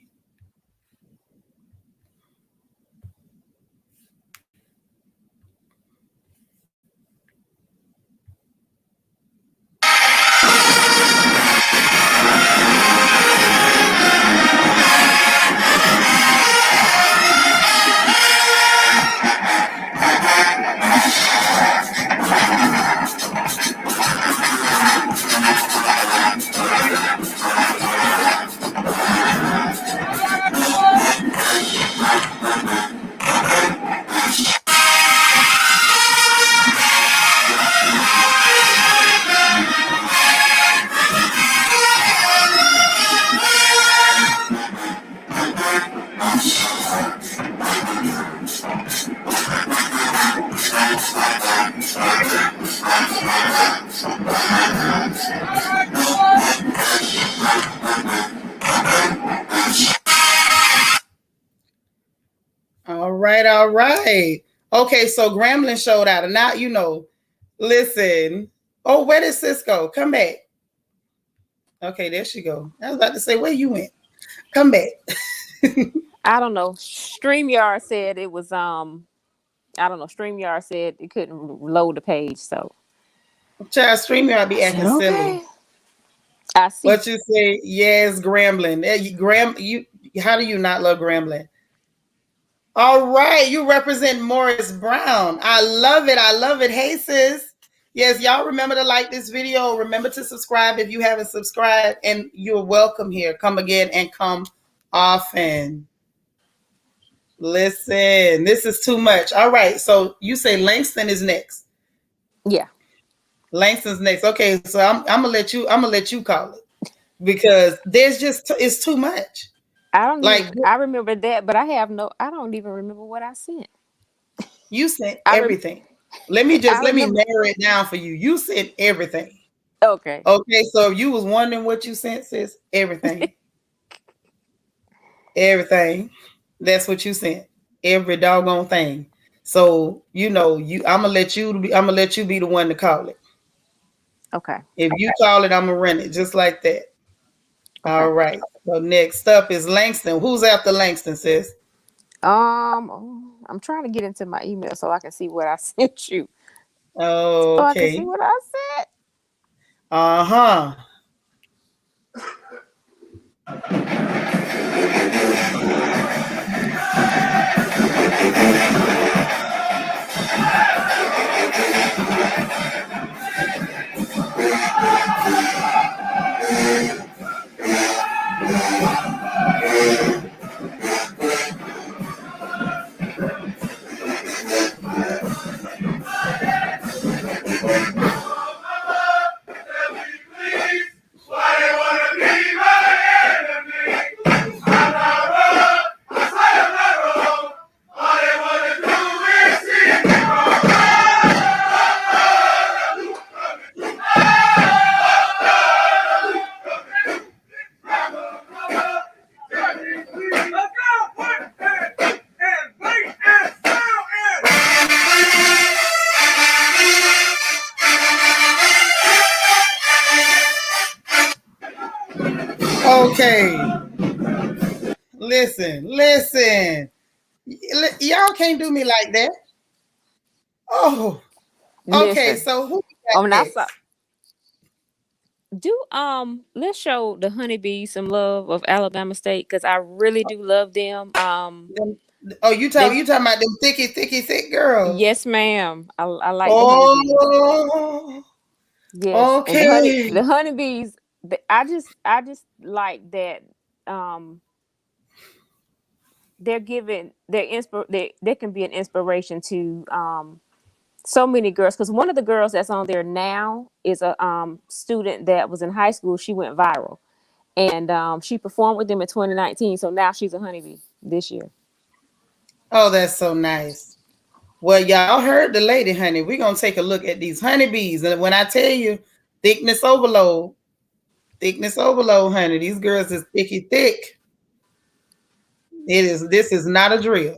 All right, all right. Okay, so Grambling showed out. And now listen. Oh, where did Cisco? Come back. Okay, there she go. I was about to say, where you went? Come back. I don't know. StreamYard said it was I don't know. StreamYard said it couldn't load the page, so Child StreamYard be I said acting silly. okay. I see. What you say? Yes, Grambling. How do you not love Grambling? All right, you represent Morris Brown. I love it. I love it. Hey, sis. Yes, y'all remember to like this video. Remember to subscribe if you haven't subscribed, and you're welcome here. Come again and come often. Listen, this is too much. All right, so you say Langston is next. Yeah. Langston's next. Okay, so I'm gonna let you call it because there's just it's too much. I don't Like even. I remember that, but I have no. I don't even remember what I sent. you sent I rem, everything. Let me I remember. narrow it down for you. You sent everything. Okay. Okay, so if you was wondering what you sent, sis, everything. Everything. That's what you sent. Every doggone thing. So I'm gonna let you be the one to call it. Okay. If you call it, I'm gonna run it just like that. Okay. All right. So next up is Langston. Who's after Langston, sis? I'm trying to get into my email so I can see what I sent you. So I can see Okay. what I sent. Uh-huh. Okay. Listen. Y'all can't do me like that. Oh, okay. Listen. So who we got And I saw. next? Do let's show the honeybees some love of Alabama State because I really do love them. Them- Oh, They you talking about them thick girls? Yes, ma'am. I like the honeybees. Oh, Yes, and okay. the honeybees. I just like that. Um, they're giving they can be an inspiration to so many girls, because one of the girls that's on there now is a student that was in high school. She went viral, and she performed with them in 2019. So now she's a honeybee this year. Oh, that's so nice. Well, y'all heard the lady, honey. We're going to take a look at these honeybees. And when I tell you thickness overload, honey, these girls is thicky thick. This is not a drill.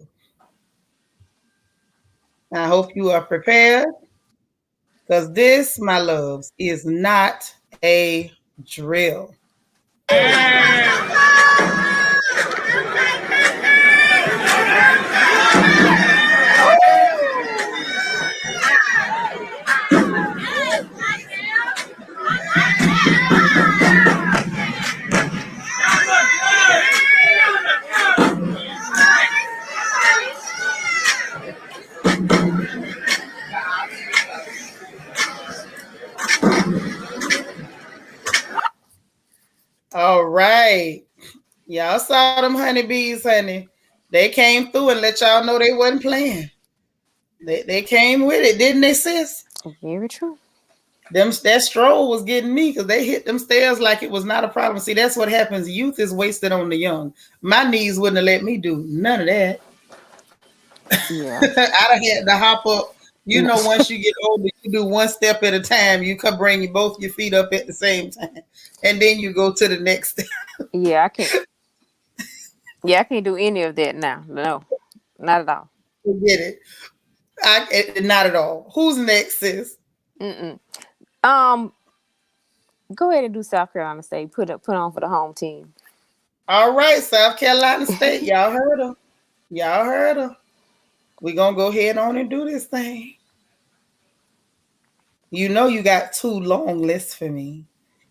I hope you are prepared, because this, my loves, is not a drill. All right. Y'all saw them honeybees, honey. They came through and let y'all know they wasn't playing. They came with it, didn't they, sis? Very true. That stroll was getting me, because they hit them stairs like it was not a problem. See, that's what happens. Youth is wasted on the young. My knees wouldn't have let me do none of that. Yeah. I'd have had to hop up. You know, once you get older, you do one step at a time. You can bring both your feet up at the same time, and then you go to the next step. Yeah, I can't. Yeah, I can't do any of that now. No, not at all. Forget it. Not at all. Who's next, sis? Mm-mm. Go ahead and do South Carolina State. Put on for the home team. All right, South Carolina State. Y'all heard her. Y'all heard her. We're going to go ahead on and do this thing. You know you got 2 long lists for me.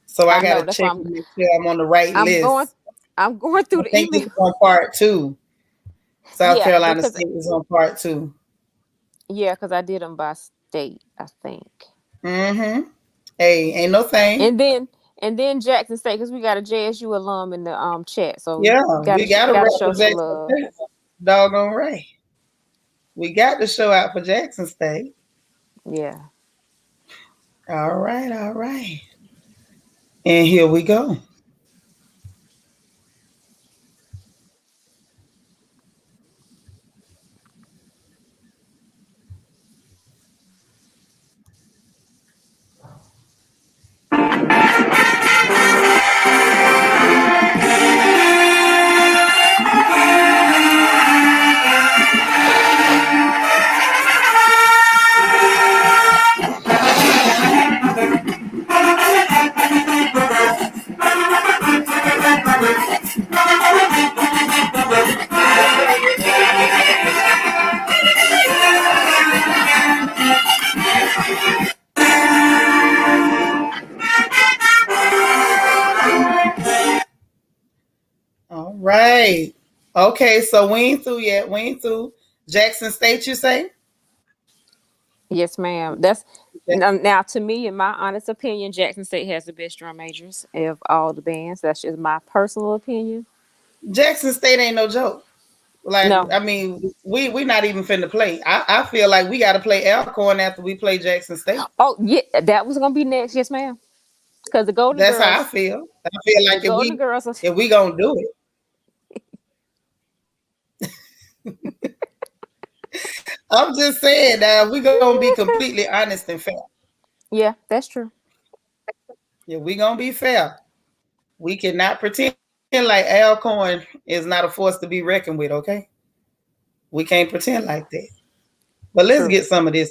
So I got to check and make sure I'm on the right list. I'm going through the email. It's on part 2. South Carolina State is on part 2. Yeah, because I did them by state, I think. Mm-hmm. Hey, ain't no thing. And then Jackson State, because we got a JSU alum in the chat. So yeah, we gotta show some love. Doggone right. We got to show out for Jackson State. Yeah. All right. And here we go. All right. Okay, so we ain't through yet. We ain't through. Jackson State, you say? Yes, ma'am. That's now to me, in my honest opinion, Jackson State has the best drum majors of all the bands. That's just my personal opinion. Jackson State ain't no joke. Like, no. I mean, we not even finna play. I feel like we got to play Alcorn after we play Jackson State. Oh yeah, that was gonna be next. Yes, ma'am. Because the Golden Girls. That's how I feel. I feel like if we gonna do it. I'm just saying that we gonna be completely honest and fair. Yeah, that's true. Yeah, we gonna be fair. We cannot pretend like Alcorn is not a force to be reckoned with, okay? We can't pretend like that. But let's get some of this.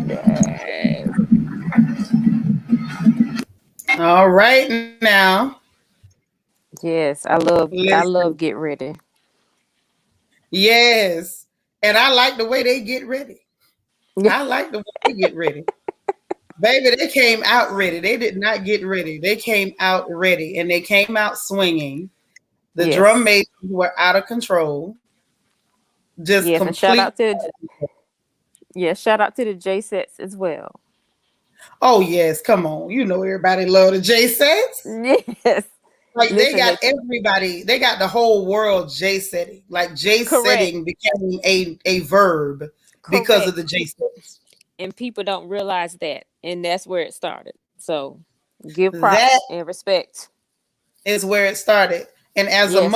Yes. All right now. Yes, I love Listen. Get Ready. Yes. And I like the way they get ready. I like the way they get ready. Baby, they came out ready. They did not get ready. They came out ready and they came out swinging. The drum Yes. majors were out of control, just Yes, and complete. shout out to the J sets as well. Oh, yes. Come on. You know, everybody love the J sets. Yes. Like they Listen, got everybody, they got the whole world J setting. Like J correct, setting became a verb because of correct. the J sets. And people don't realize that, and that's where it started. So give That props and respect. is where it started. Yes. And as the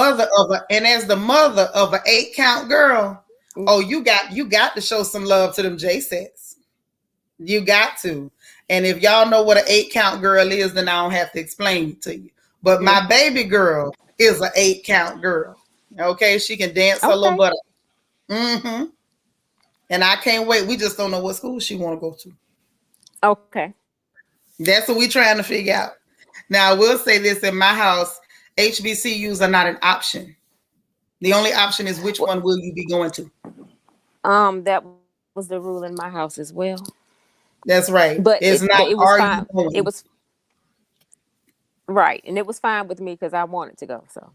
mother of an 8 count girl, Mm, oh, you got to show some love to them J sets. You got to. And if y'all know what an 8 count girl is, then I don't have to explain it to you. But yeah. my baby girl is an 8 count girl. Okay, she can dance her little Okay. butt. Mm-hmm. And I can't wait. We just don't know what school she want to go to. Okay. That's what we trying to figure out. Now I will say this: in my house, HBCUs are not an option. The only option is which Well, one will you be going to. that was the rule in my house as well. That's right. But It's not it was are you fine. It going. was right, and it was fine with me because I wanted to go. So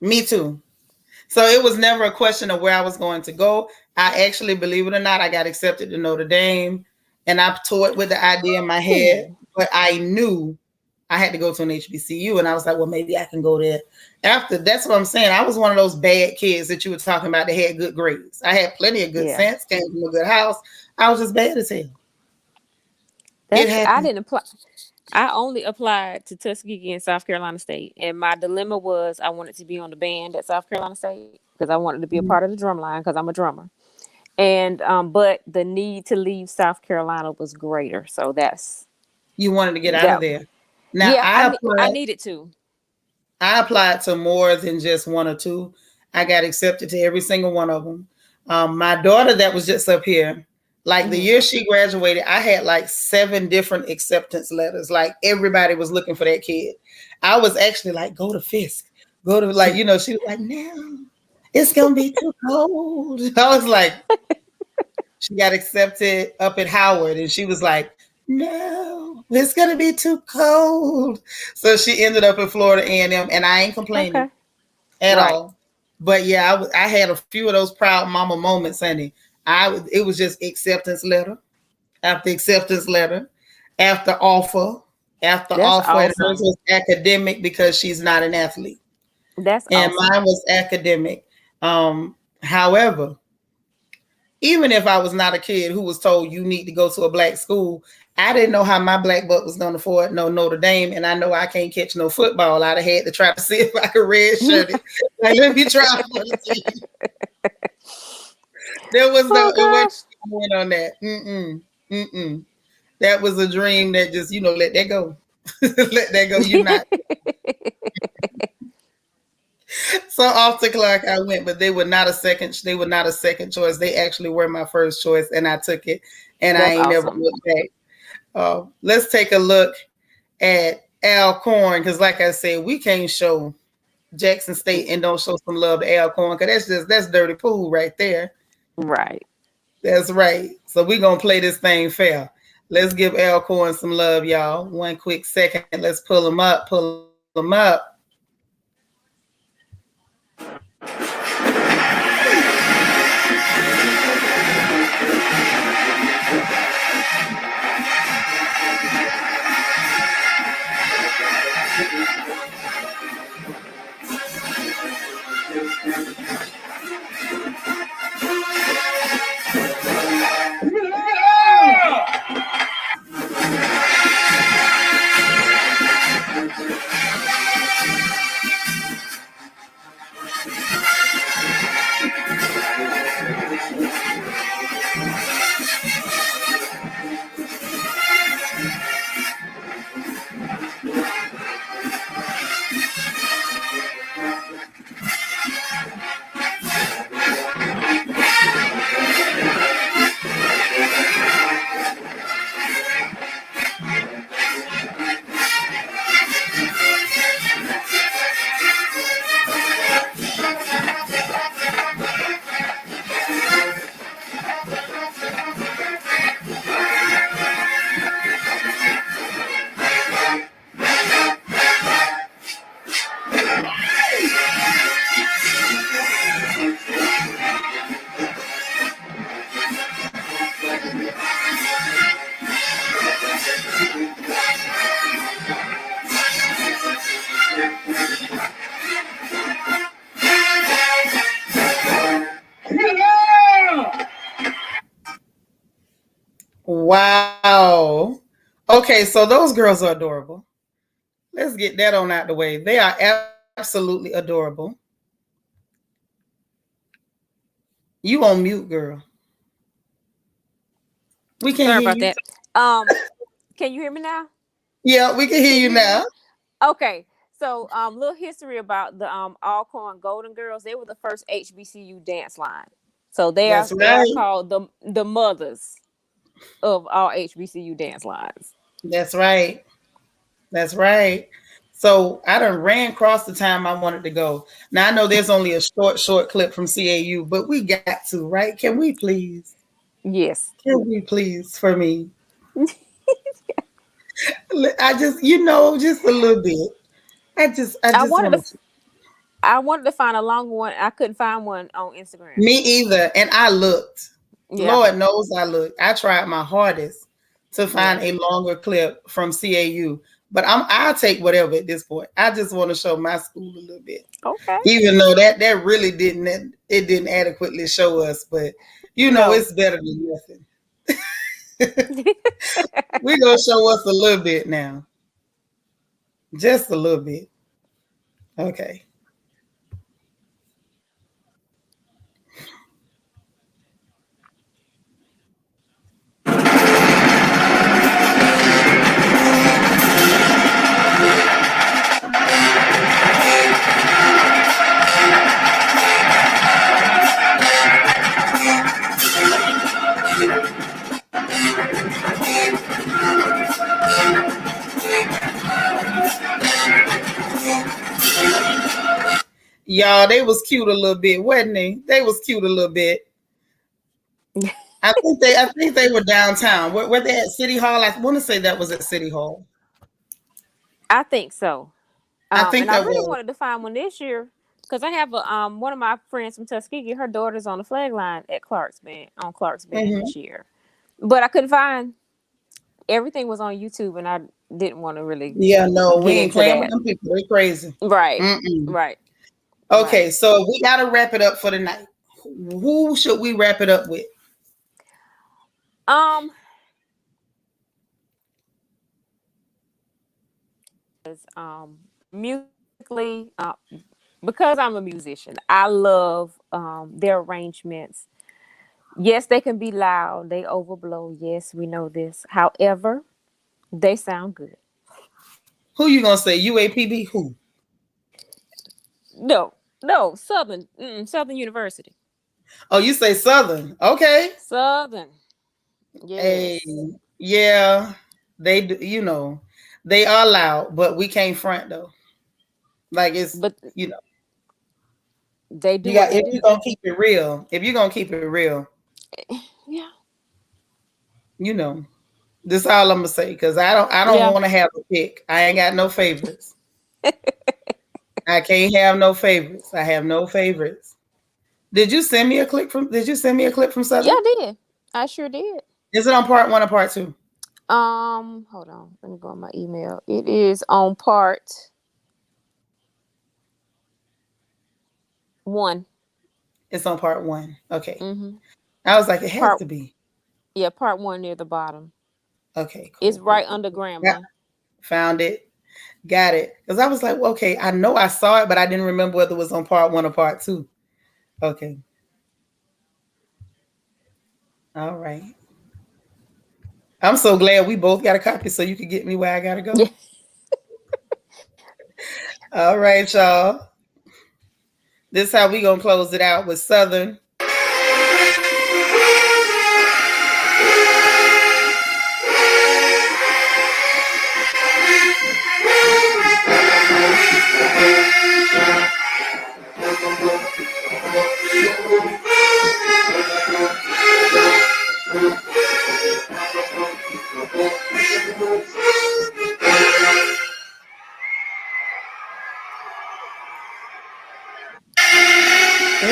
Me too. So it was never a question of where I was going to go. I actually, believe it or not, I got accepted to Notre Dame, and I toyed with the idea in my head, ooh, but I knew I had to go to an HBCU, and I was like, well, maybe I can go there. After that's what I'm saying. I was one of those bad kids that you were talking about that had good grades. I had plenty of good yeah, sense, came from a good house. I was just bad as hell. It I happened. didn't apply. I only applied to Tuskegee and South Carolina State, and my dilemma was I wanted to be on the band at South Carolina State because I wanted to be a part of the drum line because I'm a drummer. And but the need to leave South Carolina was greater, so You wanted to get out of that. there. Now Yeah, I needed to. I applied to more than just one or two. I got accepted to every single one of them. My daughter that was just up here, like the Hmm. year she graduated, I had like 7 different acceptance letters. Like everybody was looking for that kid. I was actually like, go to Fisk, go to like, she was like, no, it's gonna be too cold. I was like, she got accepted up at Howard, and she was like, no, it's gonna be too cold. So she ended up in Florida A&M, and I ain't complaining Okay, at right. all. But yeah, I had a few of those proud mama moments, honey. It was just acceptance letter after acceptance letter after offer after That's offer, and hers awesome. was academic because she's not an athlete, That's and awesome. mine was academic. However, even if I was not a kid who was told you need to go to a black school, I didn't know how my black butt was going to afford no Notre Dame, and I know I can't catch no football. I'd have had to try to see if I could redshirt it. Like, let me try for the team. There was no, Oh it wasn't gosh. going on that. Mm-mm. That was a dream that just, let that go. Let that go. You not. So off the clock I went, but they were not a second. They were not a second choice. They actually were my first choice, and I took it, and I That's ain't never awesome. looked back. Let's take a look at Alcorn, because like I said, we can't show Jackson State and don't show some love to Alcorn, because that's dirty pool right there. Right. That's right. So we're gonna play this thing fair. Let's give Alcorn some love, y'all. One quick second. Let's pull them up. Pull them up. Wow. Okay, so those girls are adorable. Let's get that on out the way. They are absolutely adorable. You on mute, girl. We can't Sorry hear about you. that. Can you hear me now? Yeah, we can hear Can you you hear me now. now? Okay. So, little history about the Alcorn Golden Girls. They were the first HBCU dance line. So That's they are right. called the mothers of all HBCU dance lines. That's right. That's right. So I done ran across the time I wanted to go. Now I know there's only a short clip from CAU, but we got to, right? Can we please? Yes. Can we please for me? I just, just a little bit. I I just wanted want to to. I wanted to find a longer one. I couldn't find one on Instagram. Me either. And I looked. Yeah. Lord knows I looked. I tried my hardest to find Yeah. a longer clip from CAU, but I'll take whatever at this point. I just want to show my school a little bit. Okay. Even though that really didn't adequately show us, but No. it's better than nothing. We're gonna show us a little bit now. Just a little bit. Okay. Y'all, they was cute a little bit, wasn't they? They was cute a little bit. I think they were downtown. Were they at City Hall? I want to say that was at City Hall. I think so. I And think I that really was. wanted to find one this year because I have a one of my friends from Tuskegee. Her daughter's on the flag line at Clark's band on Clark's band Mm-hmm. this year, but I couldn't find. Everything was on YouTube, and I didn't want to really Yeah, no, we get ain't into playing with that. them people. They crazy. Right. Mm-mm. Right. Right. Okay, so we got to wrap it up for the night. Who should we wrap it up with? Um. Musically, because I'm a musician, I love their arrangements. Yes, they can be loud. They overblow. Yes, we know this. However, they sound good. Who you gonna say? UAPB? Who? No, no, Southern University. Oh, you say Southern? Okay. Southern. Hey, Yes. yeah, they do. They are loud, but we can't front though. Like it's But you know they do you what got they if you're do. gonna keep it real. If you're gonna keep it real, Yeah. you know this all I'm gonna say because I don't Yeah. want to have a pick. I ain't got no favorites. I can't have no favorites. I have no favorites. Did you send me a clip from Yeah, Southern? I did. I sure did. Is it on part one or part two? Hold on. Let me go on my email. It is on part one. It's on part one. Okay. Mm-hmm. I was like, it has Part to be. Yeah, part one near the bottom. Okay, It's cool, cool, right cool, under cool. Yeah, Grambling. found it. Got it. Because I was like, well, okay, I know I saw it, but I didn't remember whether it was on part one or part two. Okay. All right. I'm so glad we both got a copy so you could get me where I gotta Yeah. go. All right, y'all. This is how we gonna close it out with Southern.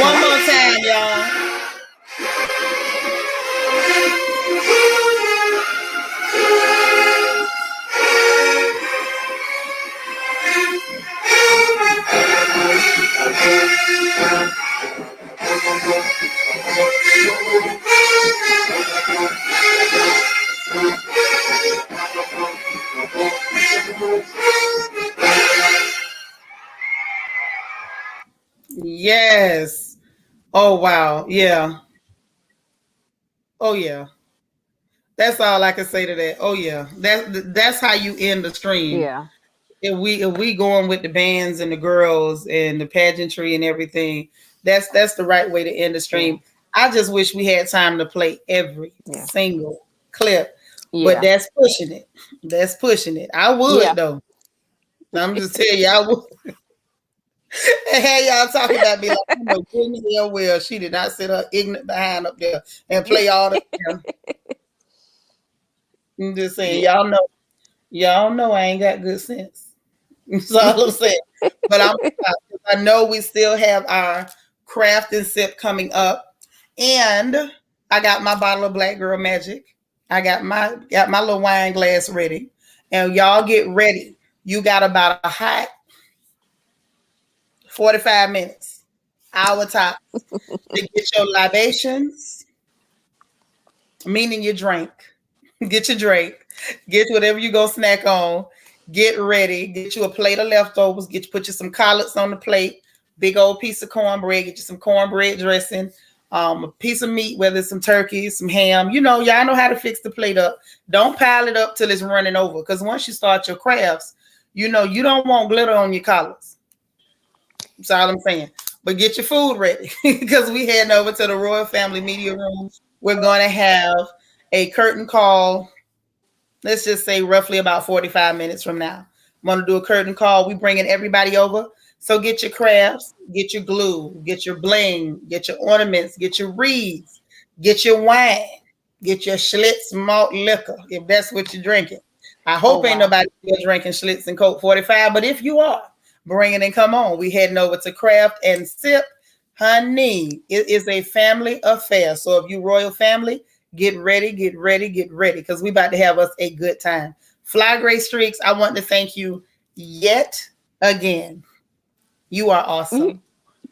One more time, y'all. Yes. Oh wow. Yeah. Oh yeah. That's all I can say to that. Oh yeah. That's how you end the stream. Yeah. If we going with the bands and the girls and the pageantry and everything, that's the right way to end the Yeah. stream. I just wish we had time to play every Yeah. single clip, but Yeah. that's pushing it. That's pushing it. I would Yeah. though. I'm just telling you, I would. Hey, y'all talking about me like you know good and hell well she did not sit her ignorant behind up there and play all the time. I'm just saying, Yeah. y'all know I ain't got good sense. That's all I'm saying. But I know we still have our craft and sip coming up. And I got my bottle of Black Girl Magic. I got my little wine glass ready. And y'all get ready. You got about a hot 45 minutes, hour top, to get your libations, meaning your drink. Get your drink. Get whatever you go snack on. Get ready. Get you a plate of leftovers. Put you some collards on the plate. Big old piece of cornbread. Get you some cornbread dressing. A piece of meat, whether it's some turkey, some ham. You know, y'all know how to fix the plate up. Don't pile it up till it's running over. Because once you start your crafts, you know you don't want glitter on your collards. That's all I'm saying. But get your food ready because we heading over to the Royal Family Media Room. We're going to have a curtain call. Let's just say roughly about 45 minutes from now. I'm going to do a curtain call. We bringing everybody over. So get your crafts, get your glue, get your bling, get your ornaments, get your wreaths, get your wine, get your Schlitz malt liquor if that's what you're drinking. I Oh hope ain't wow. nobody drinking Schlitz and Coke 45, but if you are, bring it and come on. We heading over to Craft and Sip. Honey, it is a family affair. So if you royal family, get ready, get ready, get ready, because we about to have us a good time. Fly Gray Streaks, I want to thank you yet again. You are You, awesome.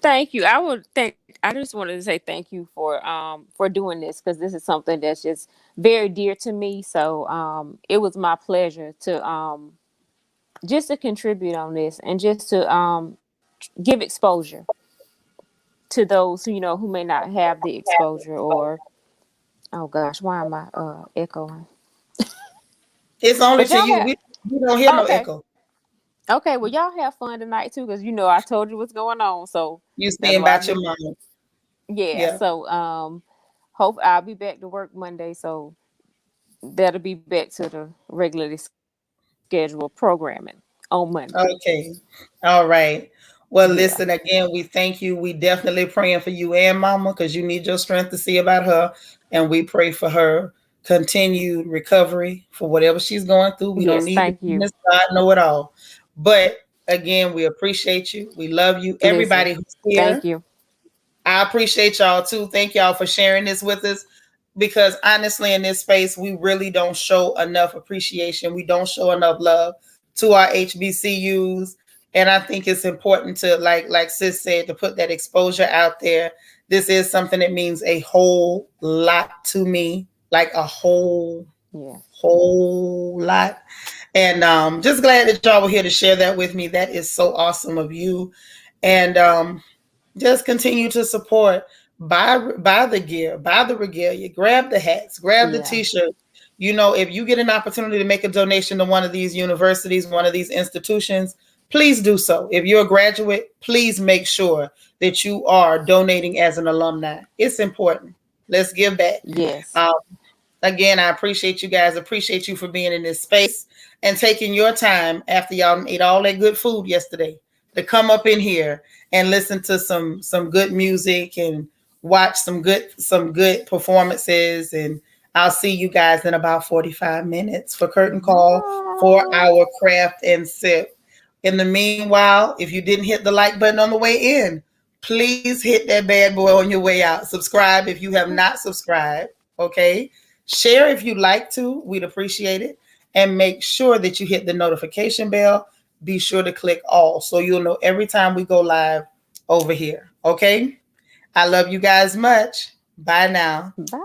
thank you. I just wanted to say thank you for doing this because this is something that's just very dear to me. So it was my pleasure to just to contribute on this and just to give exposure to those who who may not have the exposure or oh gosh, why am I echoing? It's only But to y'all you. have We don't hear no okay. echo. Okay, well y'all have fun tonight too because I told you what's going on. So You that's stand why by I've your been mom. yeah. Yeah. So hope I'll be back to work Monday. So that'll be back to the regularly scheduled programming on Monday. Okay. All right. Well, Yeah. listen, again, we thank you. We definitely praying for you and mama because you need your strength to see about her. And we pray for her continued recovery for whatever she's going through. We don't Yes, need to thank you. miss God know it all. But again, we appreciate you. We love you. Listen, Everybody who's thank here, you. I appreciate y'all too. Thank y'all for sharing this with us because honestly, in this space, we really don't show enough appreciation. We don't show enough love to our HBCUs. And I think it's important to, like Sis said, to put that exposure out there. This is something that means a whole lot to me, like a Yeah. whole lot. And just glad that y'all were here to share that with me. That is so awesome of you. And just continue to support. Buy the gear, buy the regalia, grab the hats, grab the Yeah. t-shirt. You know, if you get an opportunity to make a donation to one of these universities, one of these institutions, please do so. If you're a graduate, please make sure that you are donating as an alumni. It's important. Let's give back. Yes. Um, Again, I appreciate you guys. Appreciate you for being in this space and taking your time after y'all ate all that good food yesterday to come up in here and listen to some good music and watch some good performances. And I'll see you guys in about 45 minutes for curtain call for Bye. our craft and sip. In the meanwhile, if you didn't hit the like button on the way in, please hit that bad boy on your way out. Subscribe if you have not subscribed. Okay. Share if you'd like to. We'd appreciate it. And make sure that you hit the notification bell. Be sure to click all so you'll know every time we go live over here. Okay? I love you guys much. Bye now. Bye.